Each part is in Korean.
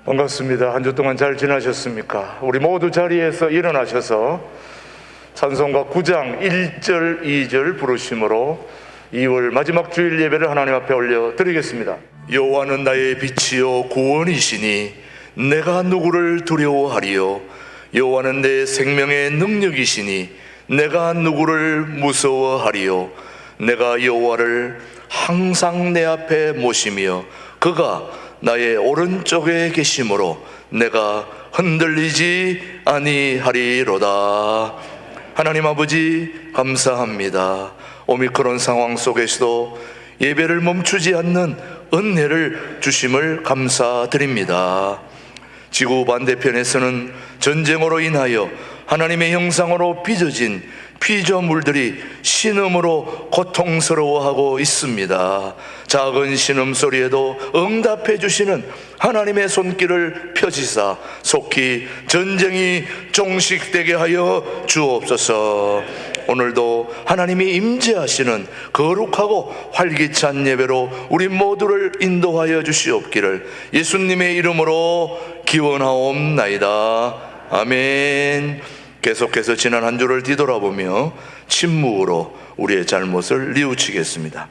반갑습니다. 한 주 동안 잘 지나셨습니까? 우리 모두 자리에서 일어나셔서 찬송가 9장 1절 2절 부르심으로 2월 마지막 주일 예배를 하나님 앞에 올려드리겠습니다. 여호와는 나의 빛이요 구원이시니 내가 누구를 두려워하리요. 여호와는 내 생명의 능력이시니 내가 누구를 무서워하리요. 내가 여호와를 항상 내 앞에 모시며 그가 나의 오른쪽에 계심으로 내가 흔들리지 아니하리로다. 하나님 아버지 감사합니다. 오미크론 상황 속에서도 예배를 멈추지 않는 은혜를 주심을 감사드립니다. 지구 반대편에서는 전쟁으로 인하여 하나님의 형상으로 빚어진 피조물들이 신음으로 고통스러워하고 있습니다. 작은 신음소리에도 응답해 주시는 하나님의 손길을 펴시사 속히 전쟁이 종식되게 하여 주옵소서. 오늘도 하나님이 임재하시는 거룩하고 활기찬 예배로 우리 모두를 인도하여 주시옵기를 예수님의 이름으로 기원하옵나이다. 아멘. 계속해서 지난 한 주를 뒤돌아보며 침묵으로 우리의 잘못을 뉘우치겠습니다.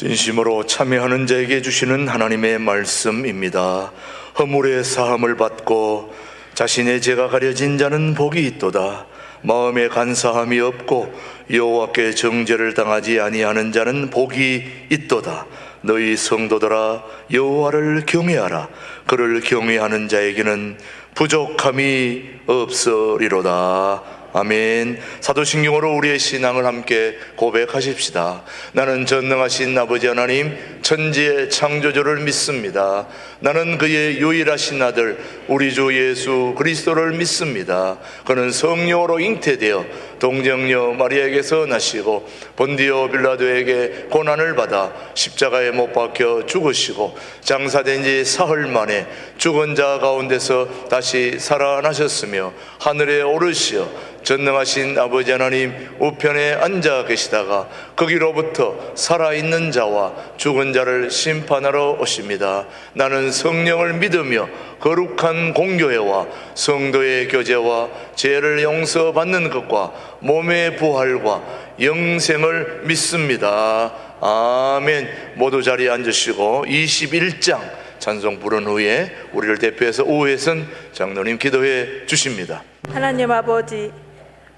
진심으로 참여하는 자에게 주시는 하나님의 말씀입니다. 허물의 사함을 받고 자신의 죄가 가려진 자는 복이 있도다. 마음에 간사함이 없고 여호와께 정죄를 당하지 아니하는 자는 복이 있도다. 너희 성도들아 여호와를 경외하라. 그를 경외하는 자에게는 부족함이 없으리로다. 아멘. 사도신경으로 우리의 신앙을 함께 고백하십시다. 나는 전능하신 아버지 하나님 천지의 창조주를 믿습니다. 나는 그의 유일하신 아들 우리 주 예수 그리스도를 믿습니다. 그는 성령으로 잉태되어 동정녀 마리아에게서 나시고 본디오 빌라도에게 고난을 받아 십자가에 못 박혀 죽으시고 장사된 지 사흘 만에 죽은 자 가운데서 다시 살아나셨으며 하늘에 오르시어 전능하신 아버지 하나님 우편에 앉아 계시다가 거기로부터 살아있는 자와 죽은 자를 심판하러 오십니다. 나는 성령을 믿으며 거룩한 공교회와 성도의 교제와 죄를 용서받는 것과 몸의 부활과 영생을 믿습니다. 아멘. 모두 자리에 앉으시고 21장 찬송 부른 후에 우리를 대표해서 오회선 장로님 기도해 주십니다. 하나님 아버지,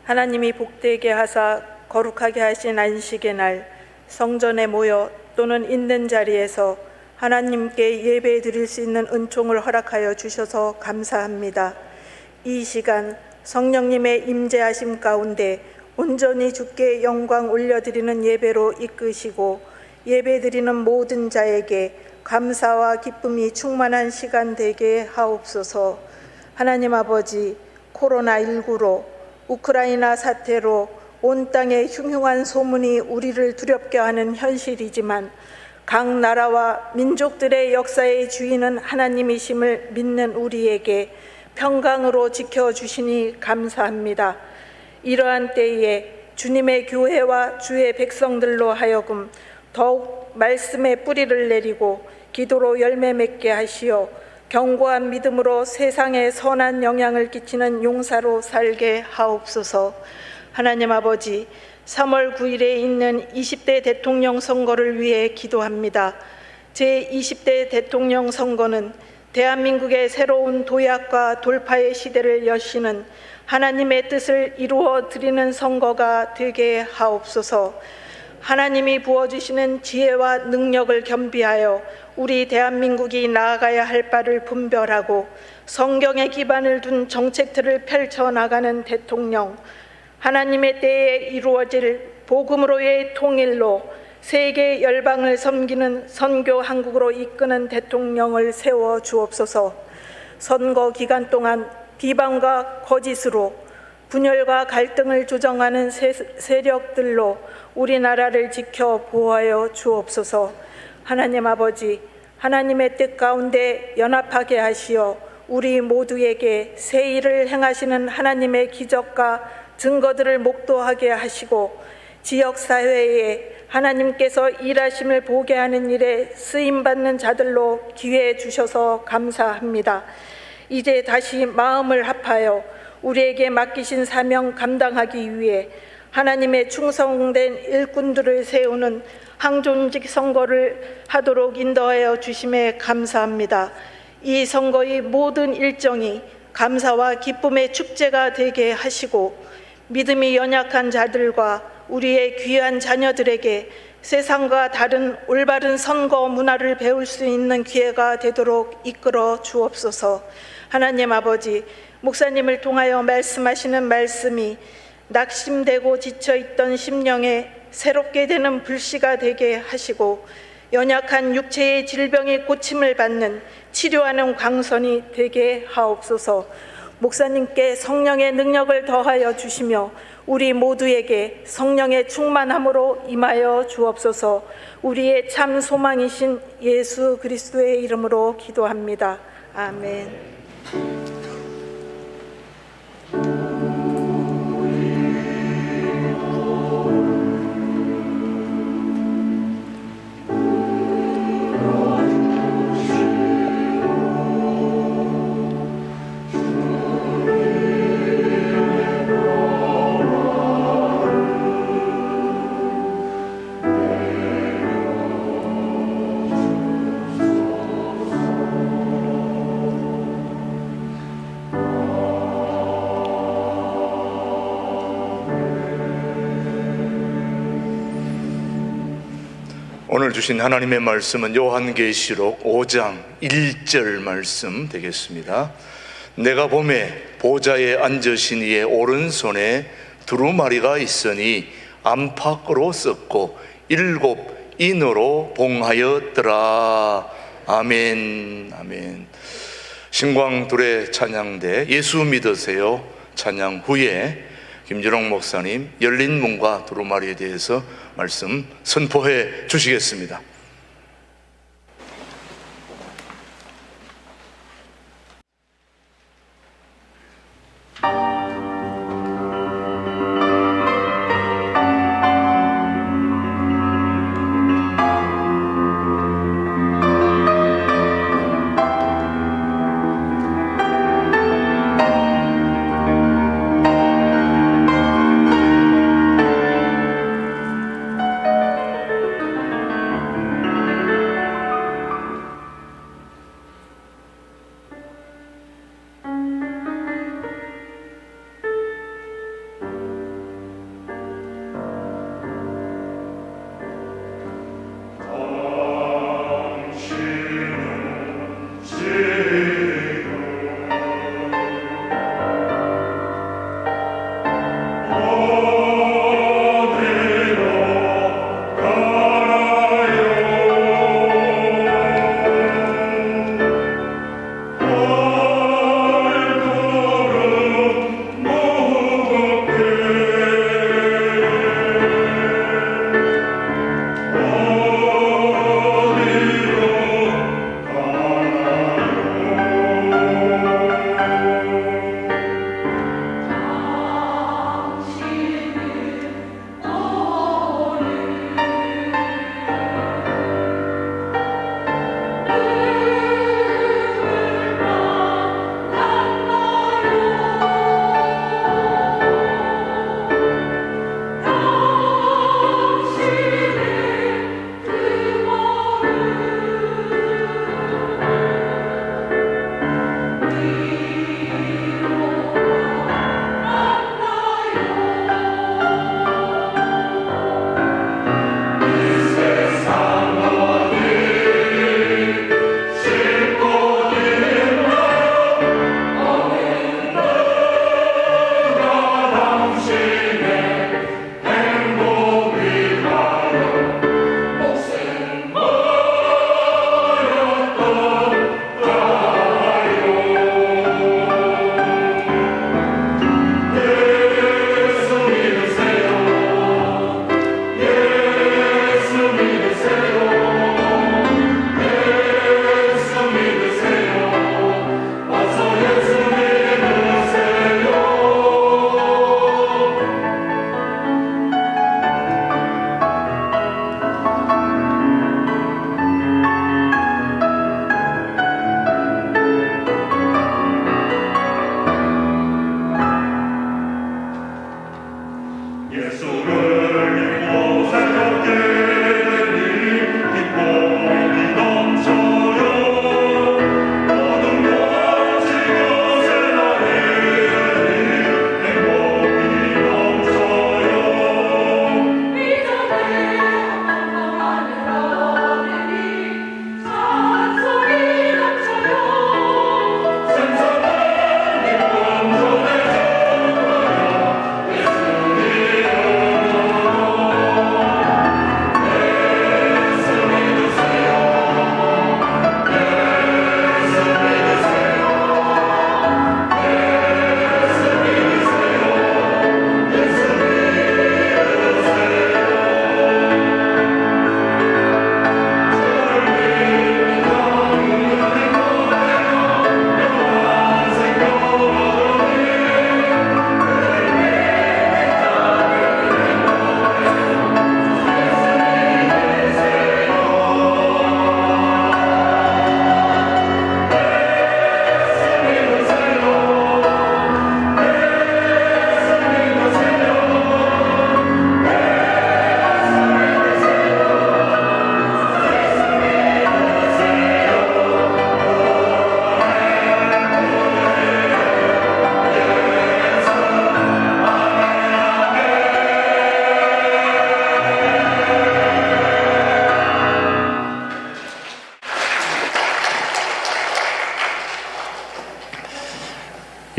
하나님이 복되게 하사 거룩하게 하신 안식의 날 성전에 모여 또는 있는 자리에서 하나님께 예배 드릴 수 있는 은총을 허락하여 주셔서 감사합니다. 이 시간 성령님의 임재하심 가운데 온전히 주께 영광 올려드리는 예배로 이끄시고 예배 드리는 모든 자에게 감사와 기쁨이 충만한 시간 되게 하옵소서. 하나님 아버지, 코로나19로 우크라이나 사태로 온 땅에 흉흉한 소문이 우리를 두렵게 하는 현실이지만 각 나라와 민족들의 역사의 주인은 하나님이심을 믿는 우리에게 평강으로 지켜주시니 감사합니다. 이러한 때에 주님의 교회와 주의 백성들로 하여금 더욱 말씀의 뿌리를 내리고 기도로 열매 맺게 하시어 견고한 믿음으로 세상에 선한 영향을 끼치는 용사로 살게 하옵소서. 하나님 아버지, 3월 9일에 있는 20대 대통령 선거를 위해 기도합니다. 제20대 대통령 선거는 대한민국의 새로운 도약과 돌파의 시대를 여시는 하나님의 뜻을 이루어 드리는 선거가 되게 하옵소서. 하나님이 부어주시는 지혜와 능력을 겸비하여 우리 대한민국이 나아가야 할 바를 분별하고 성경에 기반을 둔 정책들을 펼쳐나가는 대통령, 하나님의 때에 이루어질 복음으로의 통일로 세계 열방을 섬기는 선교 한국으로 이끄는 대통령을 세워 주옵소서. 선거 기간 동안 비방과 거짓으로 분열과 갈등을 조정하는 세력들로 우리나라를 지켜 보호하여 주옵소서. 하나님 아버지, 하나님의 뜻 가운데 연합하게 하시어 우리 모두에게 새 일을 행하시는 하나님의 기적과 증거들을 목도하게 하시고 지역사회에 하나님께서 일하심을 보게 하는 일에 쓰임받는 자들로 기회해 주셔서 감사합니다. 이제 다시 마음을 합하여 우리에게 맡기신 사명 감당하기 위해 하나님의 충성된 일꾼들을 세우는 항존직 선거를 하도록 인도하여 주심에 감사합니다. 이 선거의 모든 일정이 감사와 기쁨의 축제가 되게 하시고 믿음이 연약한 자들과 우리의 귀한 자녀들에게 세상과 다른 올바른 선거 문화를 배울 수 있는 기회가 되도록 이끌어 주옵소서. 하나님 아버지, 목사님을 통하여 말씀하시는 말씀이 낙심되고 지쳐있던 심령에 새롭게 되는 불씨가 되게 하시고 연약한 육체의 질병이 고침을 받는 치료하는 광선이 되게 하옵소서. 목사님께 성령의 능력을 더하여 주시며 우리 모두에게 성령의 충만함으로 임하여 주옵소서. 우리의 참 소망이신 예수 그리스도의 이름으로 기도합니다. 아멘. 오늘 주신 하나님의 말씀은 요한계시록 5장 1절 말씀 되겠습니다. 내가 보매 보좌에 앉으신 이의 오른손에 두루마리가 있으니 안팎으로 썼고 7 인으로 봉하였더라. 아멘. 아멘. 신광둘의 찬양대 예수 믿으세요 찬양 후에 김준홍 목사님 열린 문과 두루마리에 대해서 말씀 선포해 주시겠습니다.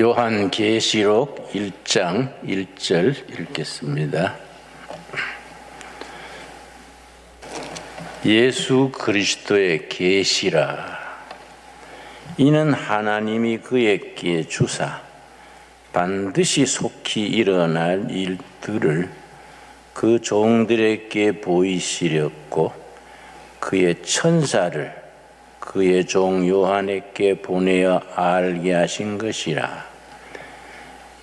요한계시록 1장 1절 읽겠습니다. 예수 그리스도의 계시라. 이는 하나님이 그에게 주사 반드시 속히 일어날 일들을 그 종들에게 보이시렸고 그의 천사를 그의 종 요한에게 보내어 알게 하신 것이라.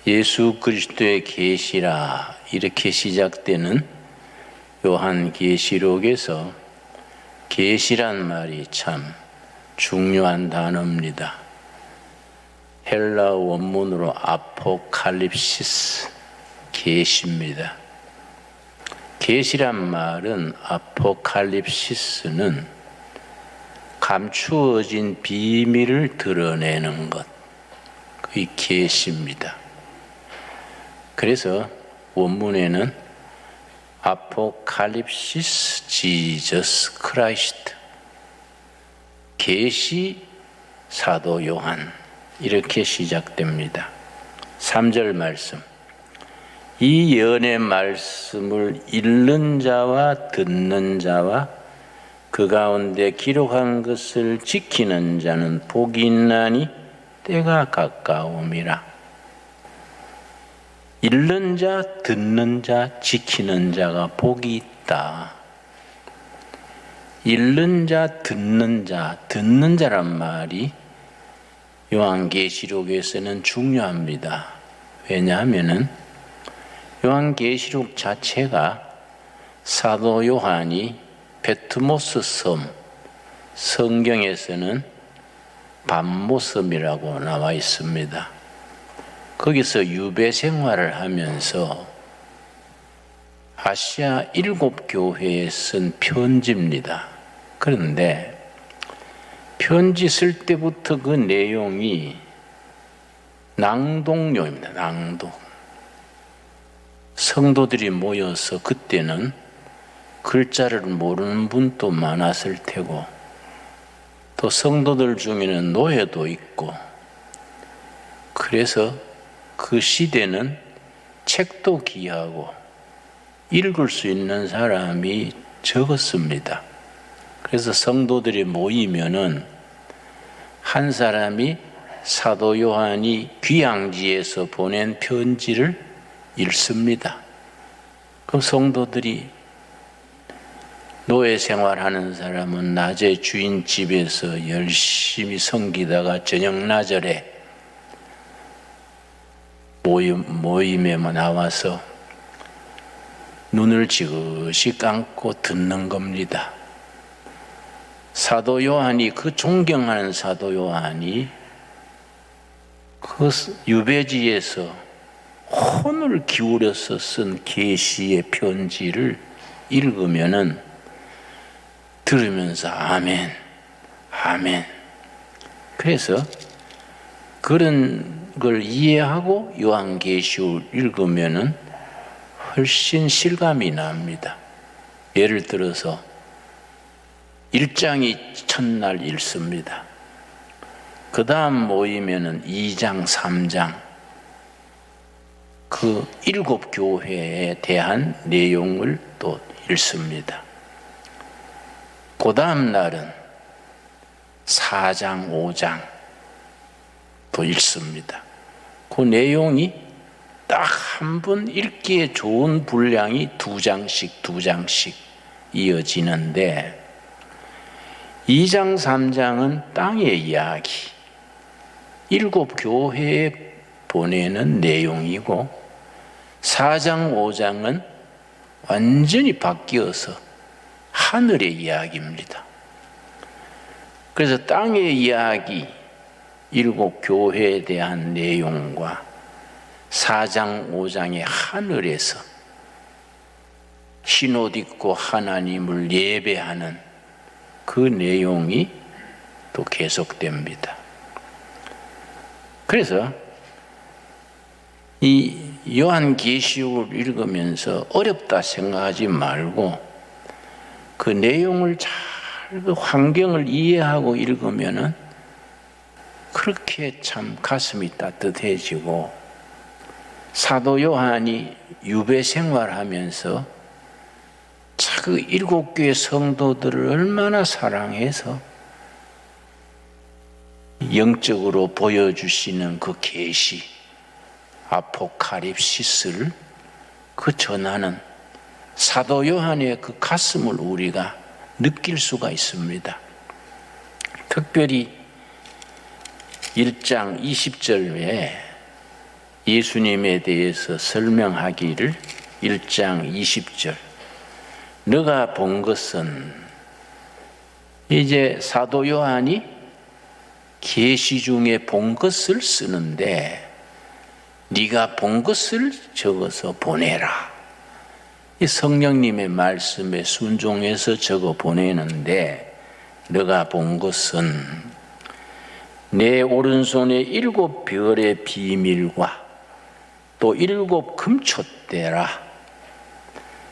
예수 그리스도의 계시라 이렇게 시작되는 요한계시록에서 계시란 말이 참 중요한 단어입니다. 헬라 원문으로 아포칼립시스, 계시입니다. 계시란 말은 아포칼립시스는 감추어진 비밀을 드러내는 것, 그게 계시입니다. 그래서 원문에는 아포칼립시스 지저스 크라이스트, 계시 사도 요한 이렇게 시작됩니다. 3절 말씀. 이 연의 말씀을 읽는 자와 듣는 자와 그 가운데 기록한 것을 지키는 자는 복이 있나니 때가 가까움이라. 읽는 자, 듣는 자, 지키는 자가 복이 있다. 읽는 자, 듣는 자란 말이 요한계시록에서는 중요합니다. 왜냐하면 요한계시록 자체가 사도 요한이 페트모스 섬, 성경에서는 밤모섬이라고 나와 있습니다. 거기서 유배 생활을 하면서 아시아 7교회에 쓴 편지입니다. 그런데 편지 쓸 때부터 그 내용이 낭독용입니다. 낭독. 성도들이 모여서 그때는 글자를 모르는 분도 많았을 테고 또 성도들 중에는 노예도 있고 그래서 그 시대는 책도 귀하고 읽을 수 있는 사람이 적었습니다. 그래서 성도들이 모이면은 한 사람이 사도 요한이 귀향지에서 보낸 편지를 읽습니다. 그럼 성도들이 노예 생활하는 사람은 낮에 주인 집에서 열심히 섬기다가 저녁 나절에 모임에 나와서 눈을 지그시 감고 듣는 겁니다. 사도 요한이, 그 존경하는 사도 요한이 그 유배지에서 혼을 기울여서 쓴 계시의 편지를 읽으면은 들으면서 아멘, 아멘. 그래서 그런 걸 이해하고 요한계시록을 읽으면은 훨씬 실감이 납니다. 예를 들어서 1장이 첫날 읽습니다. 그 다음 모이면은 2장, 3장 그 7교회에 대한 내용을 또 읽습니다. 그 다음 날은 4장, 5장 또 읽습니다. 그 내용이 딱 한 번 읽기에 좋은 분량이 2장씩 이어지는데 2장, 3장은 땅의 이야기, 7교회에 보내는 내용이고 4장, 5장은 완전히 바뀌어서 하늘의 이야기입니다. 그래서 땅의 이야기, 7교회에 대한 내용과 4장, 5장의 하늘에서 흰옷 입고 하나님을 예배하는 그 내용이 또 계속됩니다. 그래서 이 요한계시록을 읽으면서 어렵다 생각하지 말고 그 내용을 잘, 그 환경을 이해하고 읽으면은 그렇게 참 가슴이 따뜻해지고, 사도 요한이 유배 생활하면서 그 7교회 성도들을 얼마나 사랑해서 영적으로 보여주시는 그 계시 아포칼립시스를 그 전하는 사도 요한의 그 가슴을 우리가 느낄 수가 있습니다. 특별히 1장 20절에 예수님에 대해서 설명하기를 1장 20절 너가 본 것은, 이제 사도 요한이 계시 중에 본 것을 쓰는데 네가 본 것을 적어서 보내라. 이 성령님의 말씀에 순종해서 적어 보내는데, 너가 본 것은 내 오른손에 7 별의 비밀과 또 7 금촛대라.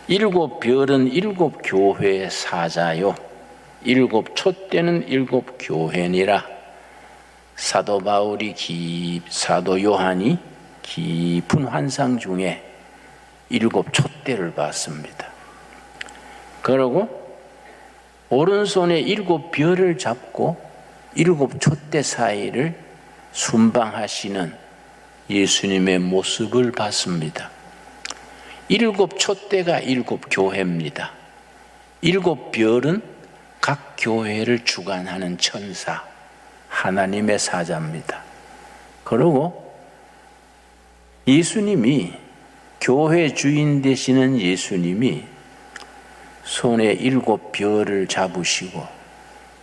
7 별은 7 교회의 사자요 7 촛대는 7 교회니라. 사도 바울이 사도 요한이 깊은 환상 중에 7 촛대를 봤습니다. 그러고 오른손에 7 별을 잡고 7 촛대 사이를 순방하시는 예수님의 모습을 봤습니다. 7 촛대가 7 교회입니다. 7 별은 각 교회를 주관하는 천사, 하나님의 사자입니다. 그리고 예수님이, 교회 주인 되시는 예수님이 손에 7 별을 잡으시고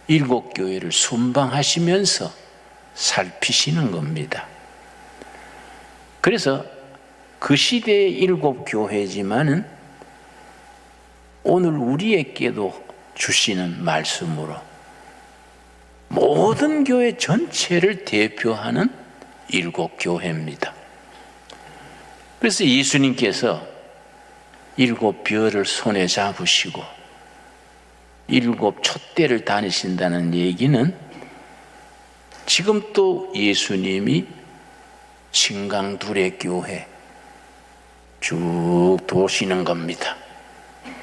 7 교회를 순방하시면서 살피시는 겁니다. 그래서 그 시대의 7 교회지만은 오늘 우리에게도 주시는 말씀으로 모든 교회 전체를 대표하는 7 교회입니다. 그래서 예수님께서 7 별을 손에 잡으시고 7 촛대를 다니신다는 얘기는 지금 또 예수님이 진강둘의 교회 쭉 도시는 겁니다.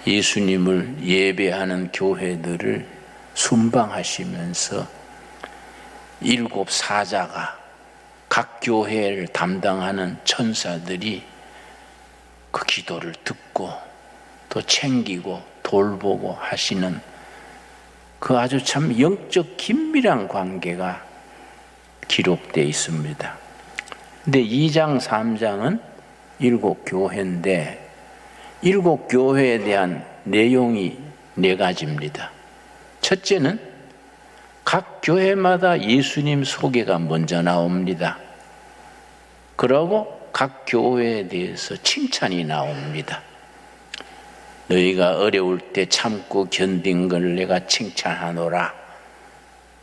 예수님을 예배하는 교회들을 순방하시면서 7 사자가, 각 교회를 담당하는 천사들이 그 기도를 듣고 또 챙기고 돌보고 하시는 그 아주 참 영적 긴밀한 관계가 기록되어 있습니다. 근데 2장 3장은 7 교회인데 7 교회에 대한 내용이 4가지입니다. 첫째는 각 교회마다 예수님 소개가 먼저 나옵니다. 그러고 각 교회에 대해서 칭찬이 나옵니다. 너희가 어려울 때 참고 견딘 걸 내가 칭찬하노라.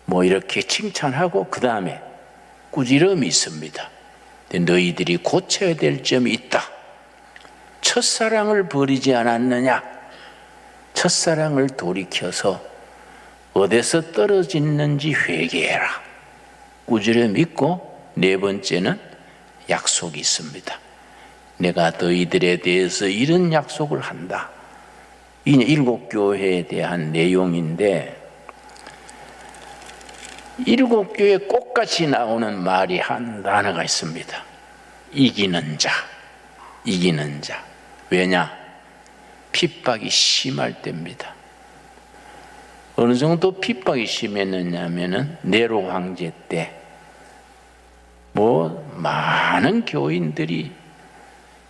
뭐 이렇게 칭찬하고 그 다음에 꾸지람이 있습니다. 너희들이 고쳐야 될 점이 있다. 첫사랑을 버리지 않았느냐? 첫사랑을 돌이켜서 어디서 떨어졌는지 회개해라. 꾸지람 있고, 4번째는 약속이 있습니다. 내가 너희들에 대해서 이런 약속을 한다. 이 7 교회에 대한 내용인데, 7 교회 꽃같이 나오는 말이 한 단어가 있습니다. 이기는 자, 이기는 자. 왜냐? 핍박이 심할 때입니다. 어느 정도 핍박이 심했느냐면은 네로 황제 때 많은 교인들이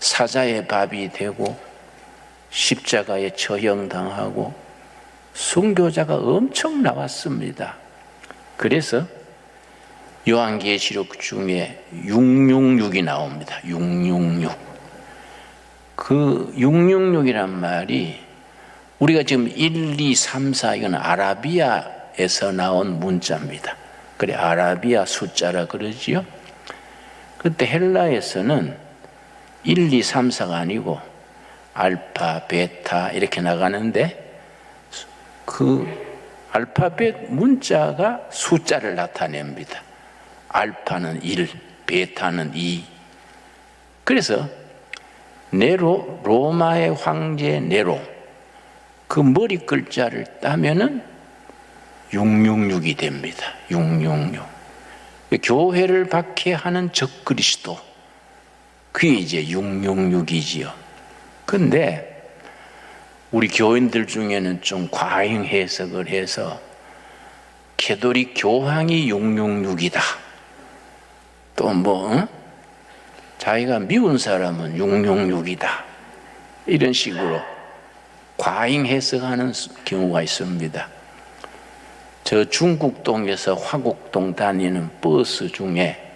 사자의 밥이 되고 십자가에 처형당하고 순교자가 엄청 나왔습니다. 그래서 요한계시록 중에 666이 나옵니다. 666. 그 666이란 말이 우리가 지금 1, 2, 3, 4 이건 아라비아에서 나온 문자입니다. 그래 아라비아 숫자라 그러지요. 그때 헬라에서는 1, 2, 3, 4가 아니고 알파, 베타 이렇게 나가는데 그 알파벳 문자가 숫자를 나타냅니다. 알파는 1, 베타는 2. 그래서 네로, 로마의 황제 네로, 그 머리 글자를 따면은 666이 됩니다. 666. 교회를 박해하는 적그리스도, 그게 이제 666이지요. 근데 우리 교인들 중에는 좀 과잉 해석을 해서 캐톨릭 교황이 666이다. 또 뭐 자기가 미운 사람은 666이다. 이런 식으로 과잉 해석하는 경우가 있습니다. 저 중국동에서 화곡동 다니는 버스 중에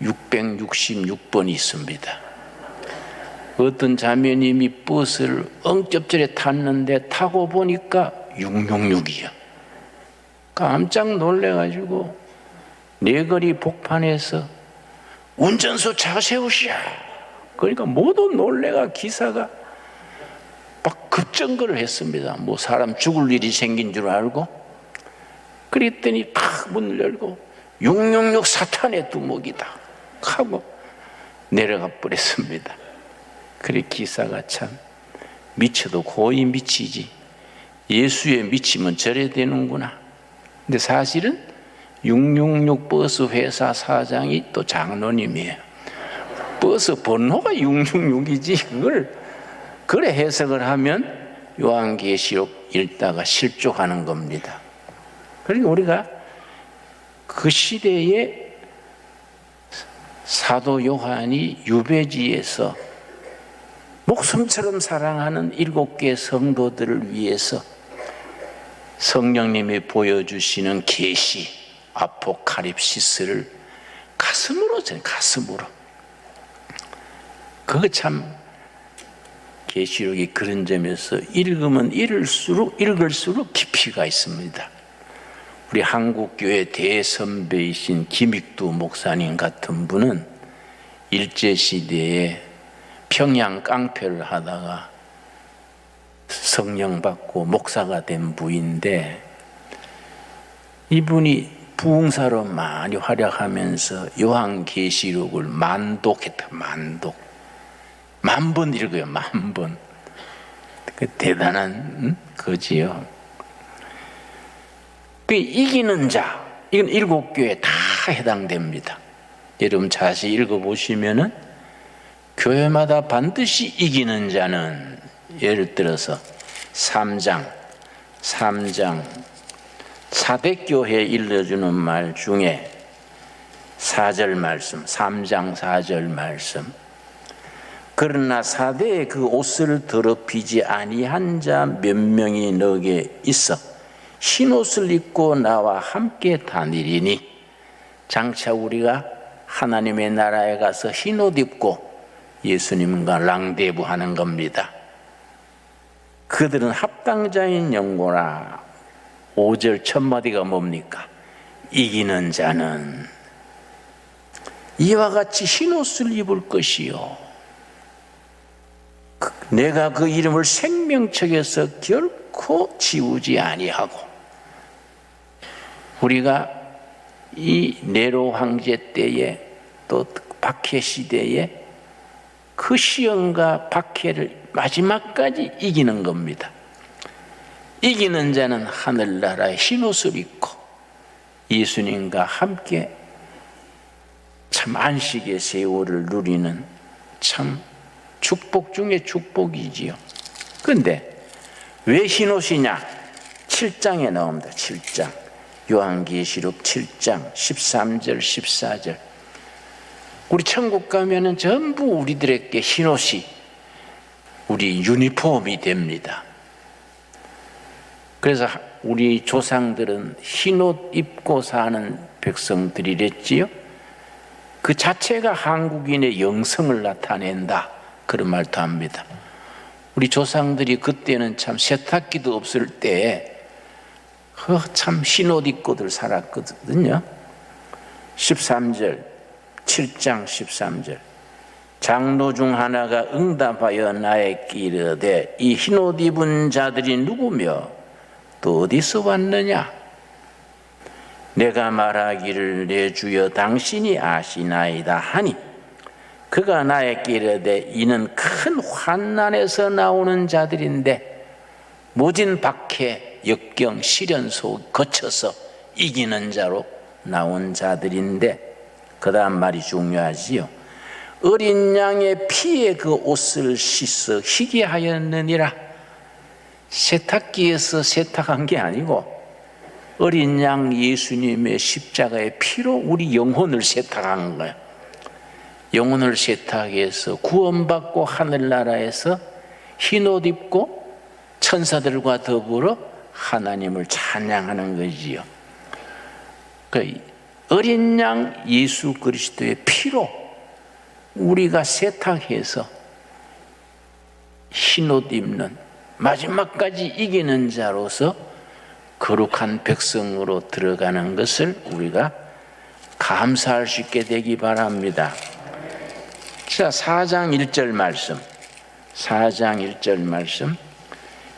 666번이 있습니다. 어떤 자매님이 버스를 엉접절에 탔는데 타고 보니까 666이야. 깜짝 놀래가지고 네거리 복판에서 운전수 차 세우시오. 그러니까 모두 놀래가 기사가 막 급정거를 했습니다. 뭐 사람 죽을 일이 생긴 줄 알고. 그랬더니 팍 문을 열고 666 사탄의 두목이다 하고 내려가 버렸습니다. 그래 기사가 참 미쳐도 고이 미치지, 예수에 미치면 저래 되는구나. 근데 사실은 666 버스 회사 사장이 또 장로님이에요. 버스 번호가 666이지 그걸 그래 해석을 하면 요한계시록 읽다가 실족하는 겁니다. 그러니까 우리가 그 시대에 사도 요한이 유배지에서 목숨처럼 사랑하는 7개 성도들을 위해서 성령님이 보여주시는 계시 아포칼립시스를 가슴으로 그거 참 계시록이 그런 점에서 읽으면 읽을수록 깊이가 있습니다. 우리 한국교회 대선배이신 김익두 목사님 같은 분은 일제시대에 평양 깡패를 하다가 성령 받고 목사가 된 부인데, 이분이 부흥사로 많이 활약하면서 요한계시록을 만독했다. 만번 읽어요. 만번. 그 대단한 거지요. 그 이기는 자, 이건 7교회 다 해당됩니다. 여러분 자세히 읽어보시면은 교회마다 반드시 이기는 자는, 예를 들어서 3장 사대교회 일러주는 말 중에 4절 말씀, 3장 4절 말씀. 그러나 사대에 그 옷을 더럽히지 아니한 자 몇 명이 너게 있어 흰 옷을 입고 나와 함께 다니리니. 장차 우리가 하나님의 나라에 가서 흰 옷 입고 예수님과 랑데부 하는 겁니다. 그들은 합당자인 영고라. 5절 첫마디가 뭡니까? 이기는 자는 이와 같이 흰 옷을 입을 것이요, 내가 그 이름을 생명책에서 결코 지우지 아니하고. 우리가 이 네로 황제 때에 또 박해 시대에 그 시험과 박해를 마지막까지 이기는 겁니다. 이기는 자는 하늘나라의 흰옷을 입고 예수님과 함께 참 안식의 세월을 누리는 참 축복 중에 축복이지요. 그런데 왜 흰옷이냐? 7장에 나옵니다. 7장 요한계시록 7장 13절 14절. 우리 천국 가면은 전부 우리들에게 흰옷이 우리 유니폼이 됩니다. 그래서 우리 조상들은 흰옷 입고 사는 백성들이랬지요. 그 자체가 한국인의 영성을 나타낸다, 그런 말도 합니다. 우리 조상들이 그때는 참 세탁기도 없을 때에 참 흰옷 입고들 살았거든요. 13절 7장 13절. 장로 중 하나가 응답하여 나에게 이르되 이 흰옷 입은 자들이 누구며 또 어디서 왔느냐? 내가 말하기를 내 주여 당신이 아시나이다 하니 그가 나에게 이르되 이는 큰 환난에서 나오는 자들인데 모진 박해 역경 시련 속 거쳐서 이기는 자로 나온 자들인데 그 다음 말이 중요하지요. 어린 양의 피에 그 옷을 씻어 희게 하였느니라. 세탁기에서 세탁한 게 아니고 어린 양 예수님의 십자가의 피로 우리 영혼을 세탁한 거예요. 영혼을 세탁해서 구원받고 하늘나라에서 흰옷 입고 천사들과 더불어 하나님을 찬양하는 거지요. 그 어린 양 예수 그리스도의 피로 우리가 세탁해서 흰옷 입는 마지막까지 이기는 자로서 거룩한 백성으로 들어가는 것을 우리가 감사할 수 있게 되기 바랍니다. 자, 4장 1절 말씀. 4장 1절 말씀.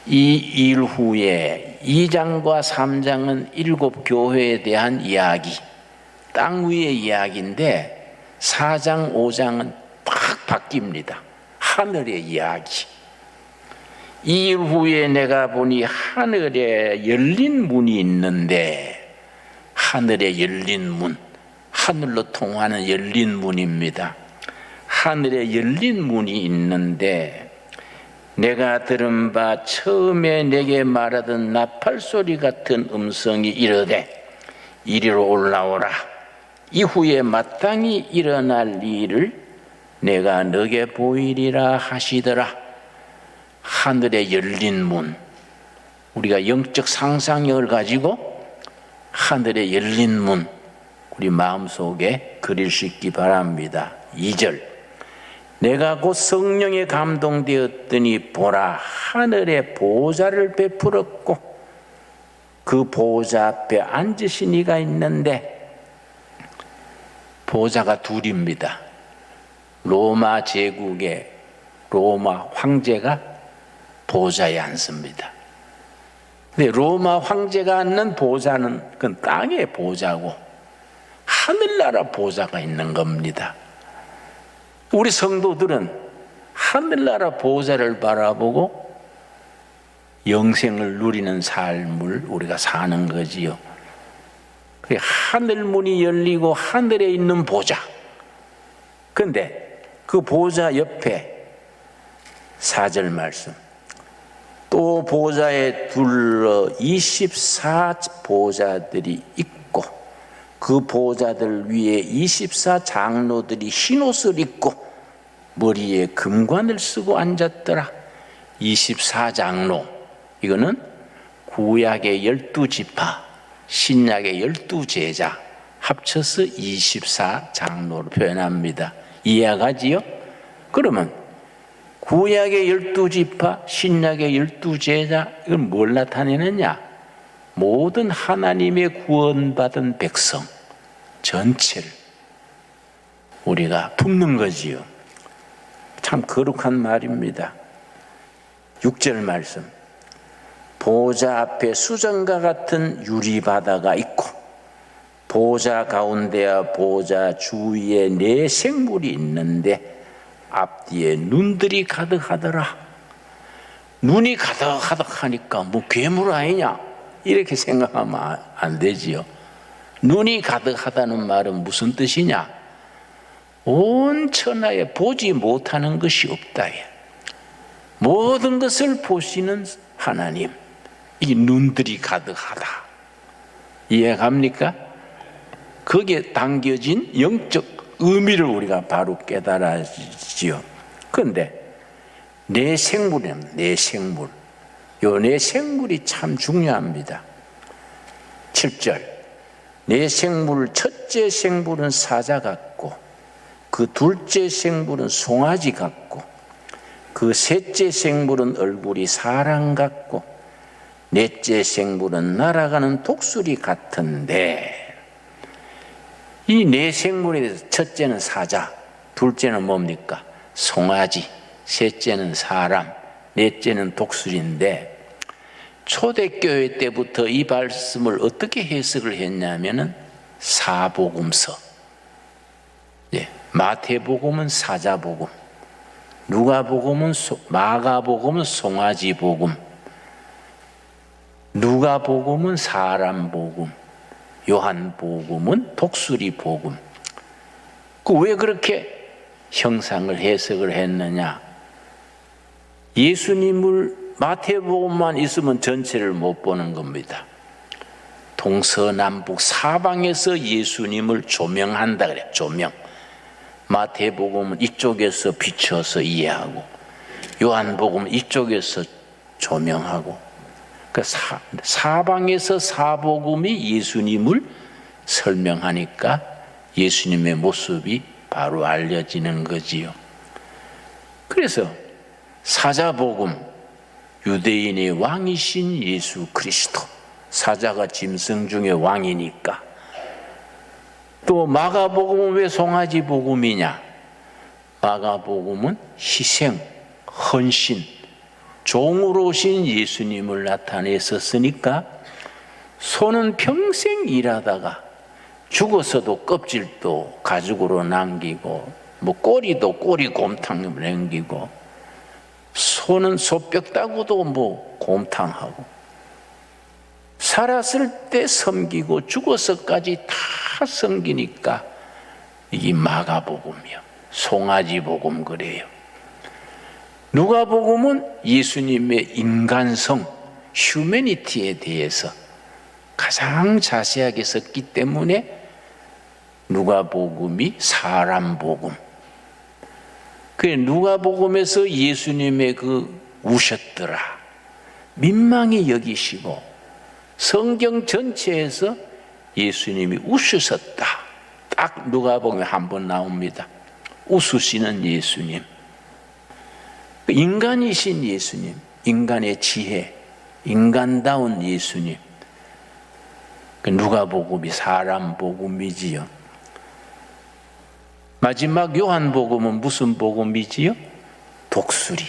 이 일 후에 2장과 3장은 7 교회에 대한 이야기, 땅 위의 이야기인데 4장, 5장은 딱 바뀝니다. 하늘의 이야기. 이 일 후에 내가 보니 하늘에 열린 문이 있는데, 하늘에 열린 문, 하늘로 통하는 열린 문입니다. 하늘에 열린 문이 있는데 내가 들은 바 처음에 내게 말하던 나팔 소리 같은 음성이 이르되 이리로 올라오라. 이후에 마땅히 일어날 일을 내가 너게 보이리라 하시더라. 하늘에 열린 문, 우리가 영적 상상력을 가지고 하늘에 열린 문 우리 마음속에 그릴 수 있기 바랍니다. 2절. 내가 곧 성령에 감동되었더니 보라 하늘에 보좌를 베풀었고 그 보좌 앞에 앉으신 이가 있는데, 보좌가 둘입니다. 로마 제국의 로마 황제가 보좌에 앉습니다. 근데 로마 황제가 앉는 보좌는 그건 땅의 보좌고 하늘나라 보좌가 있는 겁니다. 우리 성도들은 하늘나라 보좌를 바라보고 영생을 누리는 삶을 우리가 사는 거지요. 하늘문이 열리고 하늘에 있는 보좌. 그런데 그 보좌 옆에 4절 말씀. 또 보좌에 둘러 24보좌들이 있고 그 보좌들 위에 24장로들이 흰옷을 입고 머리에 금관을 쓰고 앉았더라. 24장로, 이거는 구약의 12지파, 신약의 12제자 합쳐서 24장로로 표현합니다. 이해가지요? 그러면 구약의 12지파, 신약의 12제자, 이건 뭘 나타내느냐? 모든 하나님의 구원받은 백성 전체를 우리가 품는 거지요. 참 거룩한 말입니다. 6절 말씀. 보좌 앞에 수정과 같은 유리바다가 있고 보좌 가운데와 보좌 주위에 네 생물이 있는데 앞뒤에 눈들이 가득하더라. 눈이 가득하니까 뭐 괴물 아니냐 이렇게 생각하면 안 되지요. 눈이 가득하다는 말은 무슨 뜻이냐? 온 천하에 보지 못하는 것이 없다. 모든 것을 보시는 하나님, 이 눈들이 가득하다. 이해갑니까? 거기에 담겨진 영적 의미를 우리가 바로 깨달아지지요. 그런데 내 생물이랍니다. 내 생물. 요 내 생물이 참 중요합니다. 7절. 내 생물, 첫째 생물은 사자 같고 그 둘째 생물은 송아지 같고 그 셋째 생물은 얼굴이 사람 같고 넷째 생물은 날아가는 독수리 같은데, 이 네 생물에 대해서 첫째는 사자, 둘째는 뭡니까? 송아지, 셋째는 사람, 넷째는 독수리인데 초대교회 때부터 이 말씀을 어떻게 해석을 했냐면은 사복음서. 마태복음은 사자복음, 누가복음은 마가복음은 송아지복음, 누가복음은 사람복음, 요한복음은 독수리복음. 왜 그렇게 형상을 해석을 했느냐? 예수님을 마태복음만 있으면 전체를 못 보는 겁니다. 동서남북 사방에서 예수님을 조명한다 그래. 조명. 마태복음은 이쪽에서 비춰서 이해하고, 요한복음은 이쪽에서 조명하고, 그 사방에서 사복음이 예수님을 설명하니까 예수님의 모습이 바로 알려지는 거지요. 그래서 사자복음, 유대인의 왕이신 예수 그리스도, 사자가 짐승 중에 왕이니까. 또 마가복음은 왜 송아지 복음이냐? 마가복음은 희생, 헌신, 종으로 오신 예수님을 나타냈었으니까 소는 평생 일하다가 죽어서도 껍질도 가죽으로 남기고, 꼬리도 꼬리곰탕을 남기고, 소는 소뼈 따고도 곰탕하고, 살았을 때 섬기고 죽어서까지 다 섬기니까 이게 마가복음이요, 송아지복음 그래요. 누가복음은 예수님의 인간성, 휴머니티에 대해서 가장 자세하게 썼기 때문에 누가복음이 사람복음. 그 누가복음에서 예수님의 우셨더라, 민망히 여기시고, 성경 전체에서 예수님이 웃으셨다, 딱 누가복음에 한 번 나옵니다. 웃으시는 예수님, 인간이신 예수님, 인간의 지혜, 인간다운 예수님. 누가복음이 사람복음이지요. 마지막 요한복음은 무슨 복음이지요? 독수리,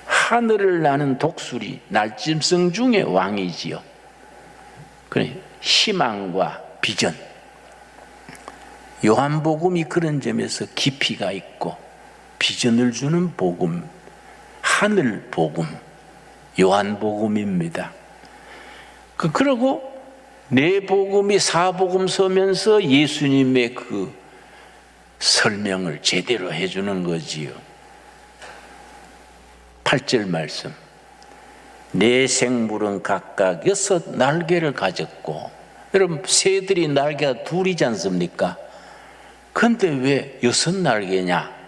하늘을 나는 독수리, 날짐승 중에 왕이지요. 그래, 희망과 비전. 요한복음이 그런 점에서 깊이가 있고 비전을 주는 복음, 하늘 복음, 요한복음입니다. 그러고 네 복음이 사복음 서면서 예수님의 설명을 제대로 해주는 거지요. 8절 말씀. 네 생물은 각각 6 날개를 가졌고, 여러분 새들이 날개가 둘이지 않습니까? 근데 왜 6 날개냐?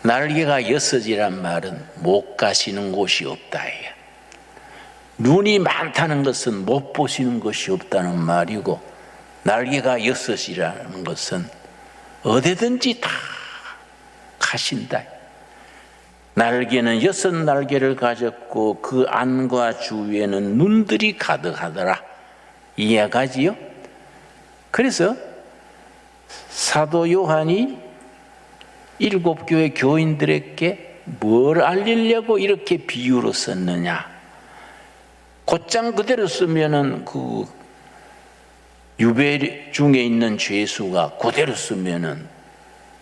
날개가 6이란 말은 못 가시는 곳이 없다. 눈이 많다는 것은 못 보시는 것이 없다는 말이고, 날개가 6이라는 것은 어디든지 다 가신다. 날개는 6 날개를 가졌고 그 안과 주위에는 눈들이 가득하더라. 이해가지요? 그래서 사도 요한이 7 교회 교인들에게 뭘 알리려고 이렇게 비유로 썼느냐? 곧장 그대로 쓰면은 유배 중에 있는 죄수가 그대로 쓰면은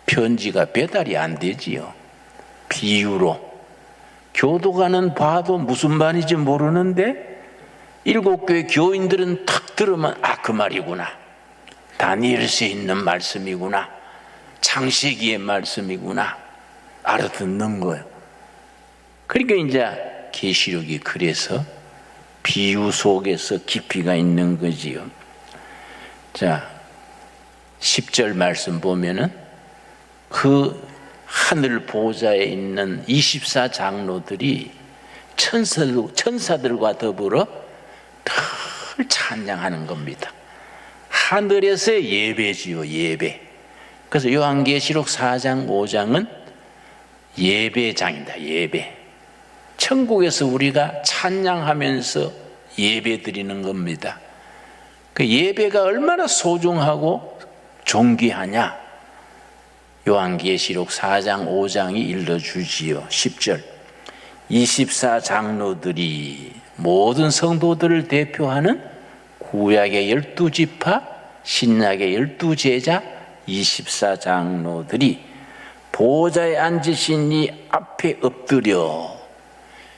편지가 배달이 안 되지요. 비유로. 교도관은 봐도 무슨 말인지 모르는데 7 교회 교인들은 탁 들으면 그 말이구나. 다니엘서에 있는 말씀이구나. 창세기의 말씀이구나. 알아듣는 거예요. 그러니까 이제 계시록이 그래서 비유 속에서 깊이가 있는 거지요. 자, 10절 말씀 보면은 하늘 보좌에 있는 24 장로들이 천사들과 더불어 늘 찬양하는 겁니다. 하늘에서의 예배지요, 예배. 그래서 요한계시록 4장 5장은 예배장이다, 예배. 천국에서 우리가 찬양하면서 예배 드리는 겁니다. 그 예배가 얼마나 소중하고 존귀하냐? 요한계시록 4장 5장이 일러주지요. 10절. 24 장로들이 모든 성도들을 대표하는 구약의 12지파, 신약의 12제자, 24 장로들이 보좌에 앉으신 이 앞에 엎드려,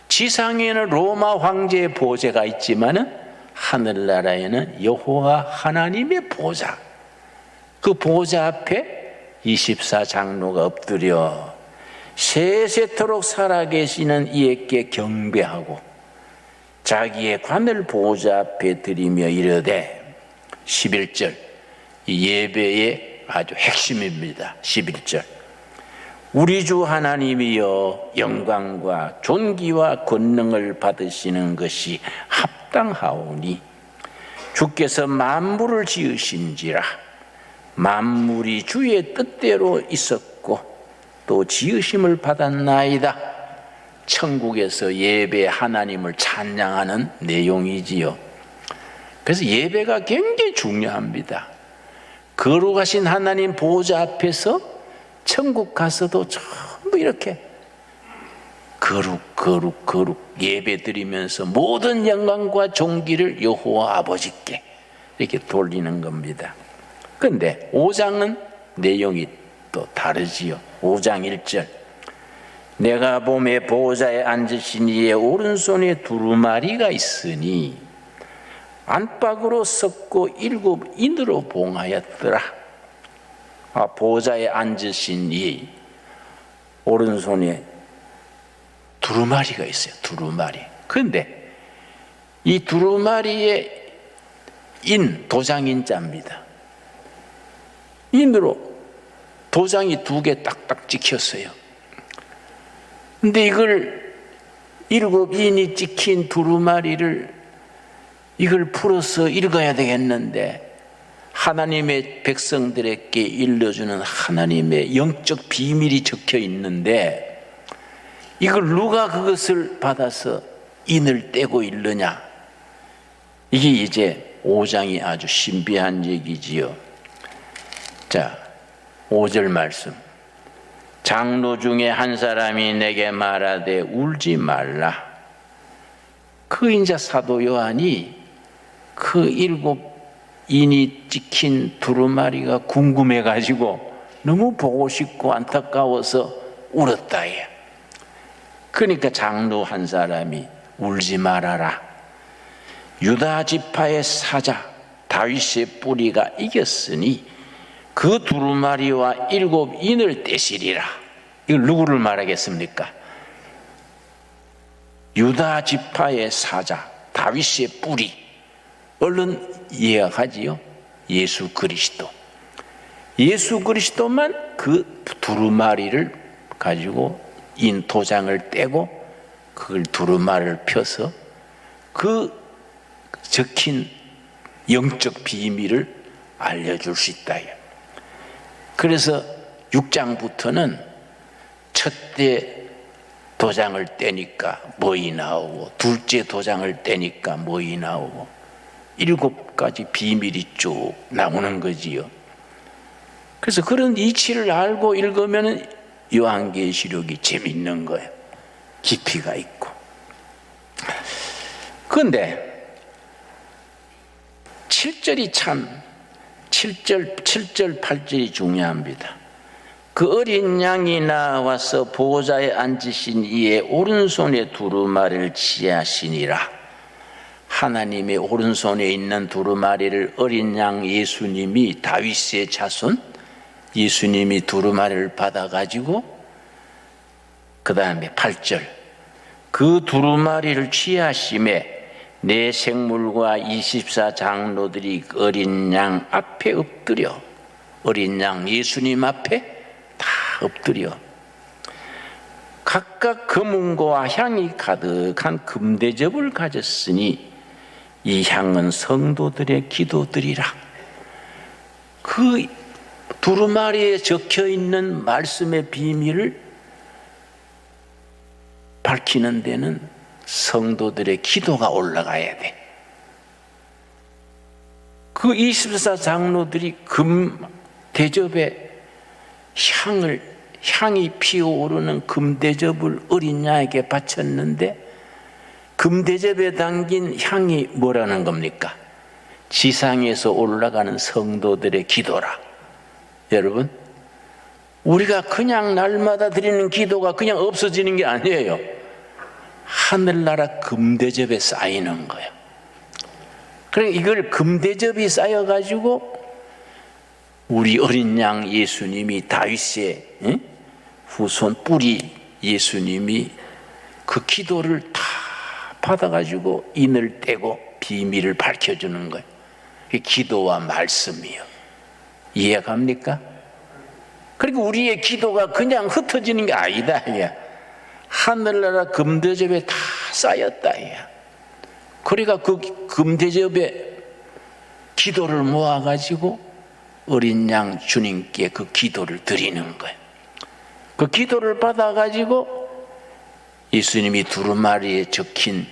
지상에는 로마 황제의 보좌가 있지만은 하늘나라에는 여호와 하나님의 보좌, 그 보좌 앞에 24 장로가 엎드려 세세토록 살아계시는 이에게 경배하고 자기의 관을 보좌 앞에 드리며 이르되, 11절, 이 예배의 아주 핵심입니다. 11절, 우리 주 하나님이여 영광과 존귀와 권능을 받으시는 것이 합당하오니 주께서 만물을 지으신지라. 만물이 주의 뜻대로 있었고 또 지으심을 받았나이다. 천국에서 예배 하나님을 찬양하는 내용이지요. 그래서 예배가 굉장히 중요합니다. 거룩하신 하나님 보좌 앞에서 천국 가서도 전부 이렇게 거룩 예배 드리면서 모든 영광과 존귀를 여호와 아버지께 이렇게 돌리는 겁니다. 그런데 5장은 내용이 또 다르지요. 5장 1절, 내가 보매 보좌에 앉으신 이의 오른손에 두루마리가 있으니 안팎으로 섰고 7 인으로 봉하였더라. 보좌에 앉으신 이 오른손에 두루마리가 있어요. 두루마리. 그런데 이 두루마리의 도장인자입니다. 인으로 도장이 2개 딱딱 찍혔어요. 근데 이걸 7 인이 찍힌 두루마리를 이걸 풀어서 읽어야 되겠는데, 하나님의 백성들에게 일러주는 하나님의 영적 비밀이 적혀 있는데 이걸 누가 그것을 받아서 인을 떼고 읽느냐? 이게 이제 5장이 아주 신비한 얘기지요. 자, 5절 말씀, 장로 중에 한 사람이 내게 말하되 울지 말라. 그 인자 사도 요한이 그 7 인이 찍힌 두루마리가 궁금해가지고 너무 보고 싶고 안타까워서 울었다. 그러니까 장로 한 사람이 울지 말아라. 유다 지파의 사자 다윗의 뿌리가 이겼으니 그 두루마리와 7 인을 떼시리라. 이걸 누구를 말하겠습니까? 유다 지파의 사자 다윗의 뿌리. 얼른 이해하지요. 예수 그리스도. 예수 그리스도만 그 두루마리를 가지고 인 도장을 떼고 그걸 두루마리를 펴서 그 적힌 영적 비밀을 알려줄 수 있다. 그래서 6장부터는 첫째 도장을 떼니까 뭐이 나오고, 둘째 도장을 떼니까 뭐이 나오고, 7가지 비밀이 쭉 나오는 거지요. 그래서 그런 이치를 알고 읽으면 요한계시록이 재밌는 거예요. 깊이가 있고. 그런데 7절이 참 7절, 8절이 중요합니다. 그 어린 양이 나와서 보좌에 앉으신 이의 오른손에 두루마리를 취하시니라. 하나님의 오른손에 있는 두루마리를 어린 양 예수님이, 다윗의 자손 예수님이 두루마리를 받아가지고, 그 다음에 8절, 그 두루마리를 취하심에 내 생물과 24 장로들이 어린 양 앞에 엎드려, 어린 양 예수님 앞에 다 엎드려 각각 금은과 향이 가득한 금대접을 가졌으니 이 향은 성도들의 기도들이라. 그 두루마리에 적혀 있는 말씀의 비밀을 밝히는 데는 성도들의 기도가 올라가야 돼. 그 24 장로들이 금 대접에 향이 피어오르는 금대접을 어린 양에게 바쳤는데 금대접에 담긴 향이 뭐라는 겁니까? 지상에서 올라가는 성도들의 기도라. 여러분, 우리가 그냥 날마다 드리는 기도가 그냥 없어지는 게 아니에요. 하늘나라 금대접에 쌓이는 거예요. 그러니까 이걸 금대접이 쌓여가지고 우리 어린 양 예수님이 다윗의 후손 뿌리 예수님이 그 기도를 다 받아가지고 인을 떼고 비밀을 밝혀주는 거예요. 기도와 말씀이요. 이해갑니까? 그리고 우리의 기도가 그냥 흩어지는 게 아니다. 하늘나라 금대접에 다 쌓였다. 그러니까 그 금대접에 기도를 모아가지고 어린 양 주님께 그 기도를 드리는 거예요. 그 기도를 받아가지고 예수님이 두루마리에 적힌